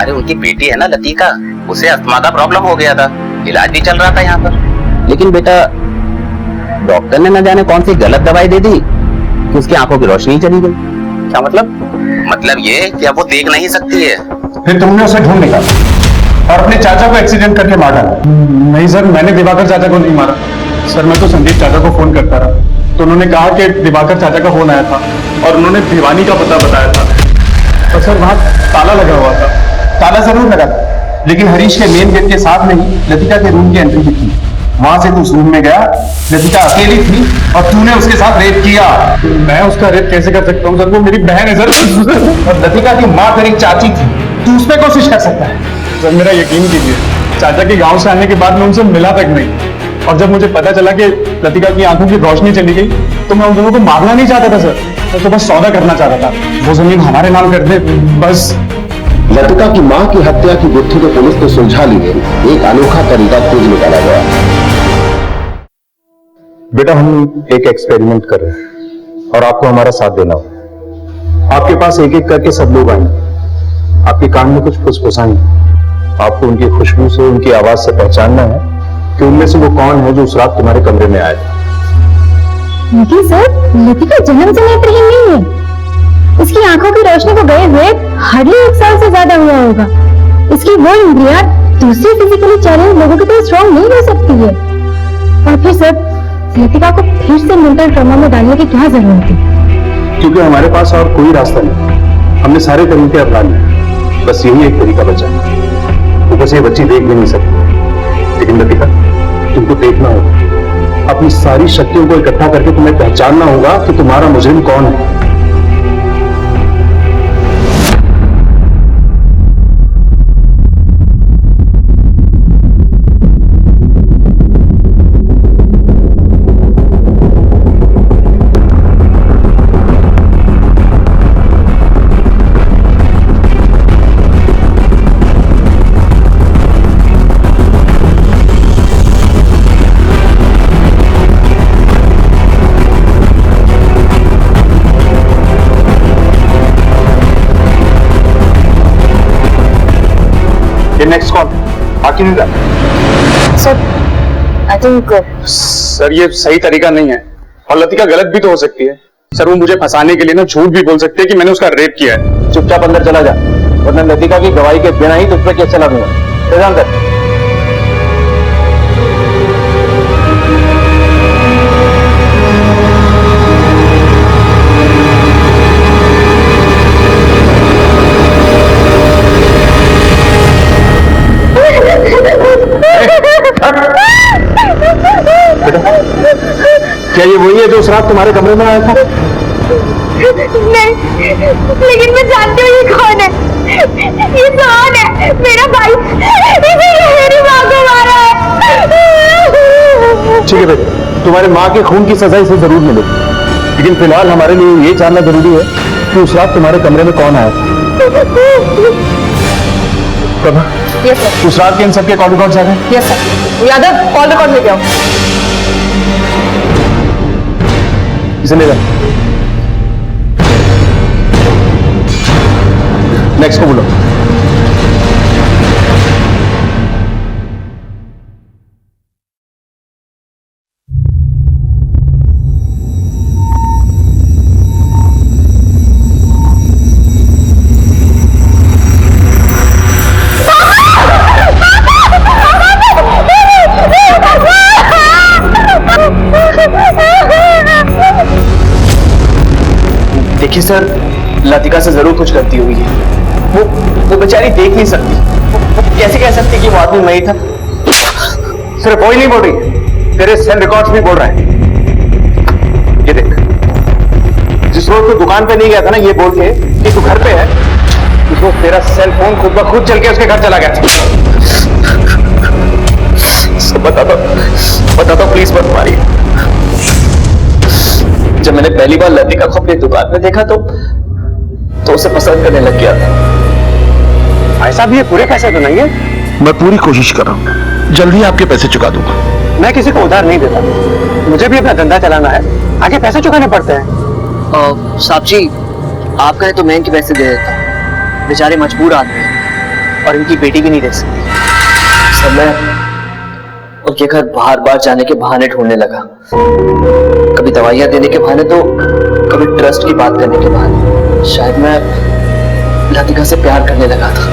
अरे उनकी बेटी है ना लतिका, उसे अस्थमा का प्रॉब्लम हो गया था, इलाज भी चल रहा था यहाँ पर। लेकिन बेटा डॉक्टर ने न जाने कौन सी गलत दवाई दे दी कि उसकी आंखों की रोशनी चली गई। क्या मतलब? मतलब ये कि अब वो देख नहीं सकती है।
फिर तुमने उसे ढूंढ निकाला और अपने चाचा को एक्सीडेंट करके मार डाला। नहीं सर, मैंने दिवाकर चाचा को नहीं मारा सर, मैं तो संदीप चाचा को फोन करता रहा, तो उन्होंने कहा कि दिवाकर चाचा का फोन आया था और उन्होंने भिवानी का पता बताया था। और सर वहां ताला लगा हुआ था। ताला जरूर लगा था, लेकिन हरीश के मेन गेट के साथ में ही लतिका के रूम की एंट्री की थी। वहां से तू उस रूम में गया, लतिका अकेली थी और तूने उसके साथ रेप किया। मैं उसका रेप कैसे कर सकता हूँ सर, वो मेरी बहन है सर। और लतिका की माँ तेरी चाची थी, तू उस पर कोशिश कर सकता है। सर मेरा यकीन कीजिए, चाचा के गांव से आने के बाद मैं उनसे मिला तक नहीं,
और जब मुझे पता चला कि लतिका की आंखों की रोशनी चली गई तो मैं उन दोनों को मारना नहीं चाहता था सर, मैं तो बस सौदा करना चाहता था, वो जमीन हमारे नाम कर दे बस।
लतिका की मां की हत्या की गुत्थी को पुलिस ने सुलझा ली है। एक अनोखा तरीका खोज निकाला गया।
बेटा हम एक एक्सपेरिमेंट कर रहे हैं और आपको हमारा साथ देना होगा। आपके पास एक एक करके सब लोग आएंगे, आपके कान में कुछ फुसफुसाएंगे। आपको उनकी खुशबू से, उनकी आवाज से पहचानना है कि उनमें से वो कौन है जो उस रात तुम्हारे कमरे में आया था।
लेकिन सर, लतिका जन्म से नेत्रहीन नहीं है। इसकी आंखों की रोशनी को गए हुए हार्डली 1 साल से ज्यादा हुआ होगा। इसकी वो इंद्रियां दूसरे फिजिकली चैलेंज लोगों की तरह स्ट्रॉन्ग नहीं हो सकती है। और फिर सर, लतिका को फिर से मेंटल ट्रॉमा में डालने की क्या जरूरत है?
क्योंकि हमारे पास और कोई रास्ता नहीं, हमने सारे तरीके अपना लिए, बस यही एक तरीका बचा है। ऊपर से ये बच्ची देख भी नहीं सकती, लेकिन लतिका तुमको देखना होगा। अपनी सारी शक्तियों को इकट्ठा करके तुम्हें पहचानना होगा कि तुम्हारा मुजरिम कौन है। नेक्स्ट कॉल बाकी नहीं रहा
सर, आई थिंक
सर ये सही तरीका नहीं है और लतिका गलत भी तो हो सकती है सर। वो मुझे फंसाने के लिए ना झूठ भी बोल सकती है कि मैंने उसका रेप किया है।
चुपचाप अंदर चला जा, वरना लतिका की गवाही के बिना ही तुझ पे केस चला दूंगा। अंदर क्या ये वही है जो उस रात तुम्हारे कमरे में आया था?
नहीं, लेकिन मैं जानती हूँ ये कौन है। ये कौन है? मेरा भाई, इसीलिए मेरी माँ को मारा है।
ठीक है बेटे, तुम्हारे माँ के खून की सजा इसे जरूर मिलेगी, लेकिन फिलहाल हमारे लिए ये जानना जरूरी है कि उस रात तुम्हारे कमरे में कौन आया था। प्रभा, उस रात के इन सबके कॉल रिकॉर्ड आ गए?
Yes sir. Yadav, call record लेके आओ।
इसे ले जा। नेक्स्ट को बोलो।
देखिए सर, लतिका से जरूर कुछ गलती हुई है। वो बेचारी देख नहीं सकती, वो कैसे कह सकती कि वो आदमी मैं ही था?
सिर्फ वही नहीं बोल रही, तेरे सेल रिकॉर्ड्स भी बोल रहे हैं। ये देख, जिस रोज तू दुकान पे नहीं गया था ना ये बोल के कि तू घर पे है, उस रोज तेरा सेल फोन खुद ब खुद चल के उसके घर चला गया था।
बता दो प्लीज, मत मारिए। जब मैंने पहली बार लतिका को अपनी दुकान में देखा तो उसे पसंद करने लग गया था।
ऐसा भी है, पूरे पैसे तो नहीं है।
मैं पूरी कोशिश कर रहा हूँ, जल्दी आपके पैसे चुका दूंगा।
मैं किसी को उधार नहीं देता, मुझे भी अपना धंधा चलाना है, आगे पैसे चुकाने पड़ते हैं।
साहब जी, आप कहें तो मैं इनके पैसे दे देता हूँ। बेचारे मजबूर आदमी हैं और इनकी बेटी भी नहीं देख सकती। सब मैं उनके घर बार बार जाने के बहाने ढूंढने लगा, कभी दवाइयां देने के बहाने तो कभी ट्रस्ट की बात करने के बहाने। शायद मैं लतिका से प्यार करने लगा था।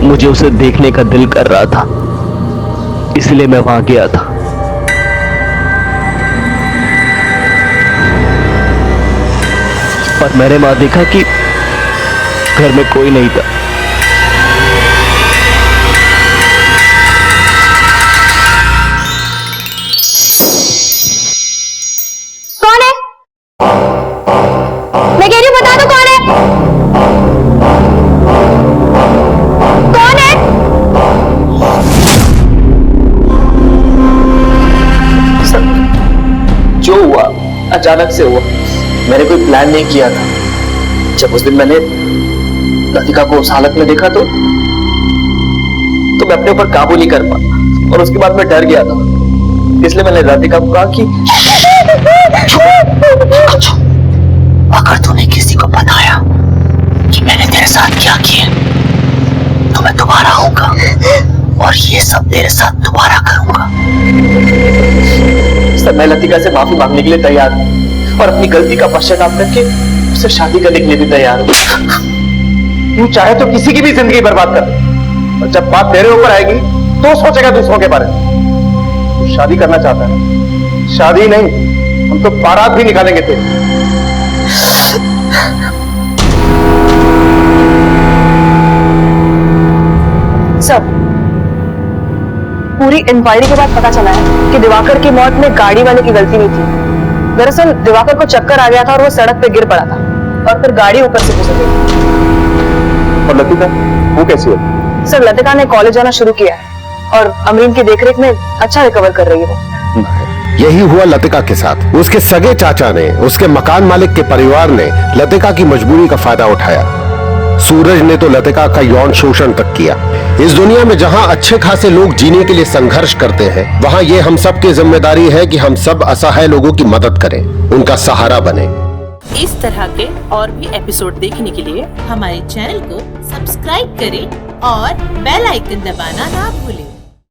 मुझे उसे देखने का दिल कर रहा था, इसलिए मैं वहां गया था। पर मैंने वहां देखा कि घर में कोई नहीं था।
कौन है? मैं कह रही हूँ बता दो कौन है?
अचानक से हुआ, मैंने कोई प्लान नहीं किया था। जब उस दिन मैंने लतिका को उस हालत में देखा तो मैं अपने ऊपर काबू नहीं कर पाया और उसके बाद मैं डर गया था। इसलिए मैंने लतिका को कहा कि
अगर तूने किसी को बताया कि मैंने तेरे साथ क्या किया तो मैं दोबारा आऊंगा और ये सब तेरे साथ दोबारा करूंगा।
सर, मैं लतिका से माफी मांगने के लिए तैयार हूँ और अपनी गलती का पश्चाताप करके उससे शादी करने के लिए भी तैयार हूँ।
तू चाहे तो किसी की भी जिंदगी बर्बाद कर दे, और जब बात तेरे ऊपर आएगी तो सोचेगा दूसरों के बारे में। तू शादी करना चाहता है? शादी नहीं, हम तो बारात भी निकालेंगे तेरे।
सर, पूरी इंक्वायरी के बाद पता चला है कि दिवाकर की मौत में गाड़ी वाले की गलती नहीं थी। दरअसल दिवाकर को चक्कर आ गया था और वो सड़क पे गिर पड़ा था और फिर गाड़ी ऊपर से गुजर गई।
और लतिका वो कैसी है?
सर, लतिका ने कॉलेज जाना शुरू किया है और अमरीन की देखरेख में अच्छा रिकवर कर रही है वो।
यही हुआ लतिका के साथ। उसके सगे चाचा ने, उसके मकान मालिक के परिवार ने लतिका की मजबूरी का फायदा उठाया। सूरज ने तो लतिका का यौन शोषण तक किया। इस दुनिया में जहां अच्छे खासे लोग जीने के लिए संघर्ष करते हैं, वहां ये हम सब की जिम्मेदारी है कि हम सब असहाय लोगों की मदद करें, उनका सहारा बने।
इस तरह के और भी एपिसोड देखने के लिए हमारे चैनल को सब्सक्राइब करें और बेल आइकन दबाना ना भूलें।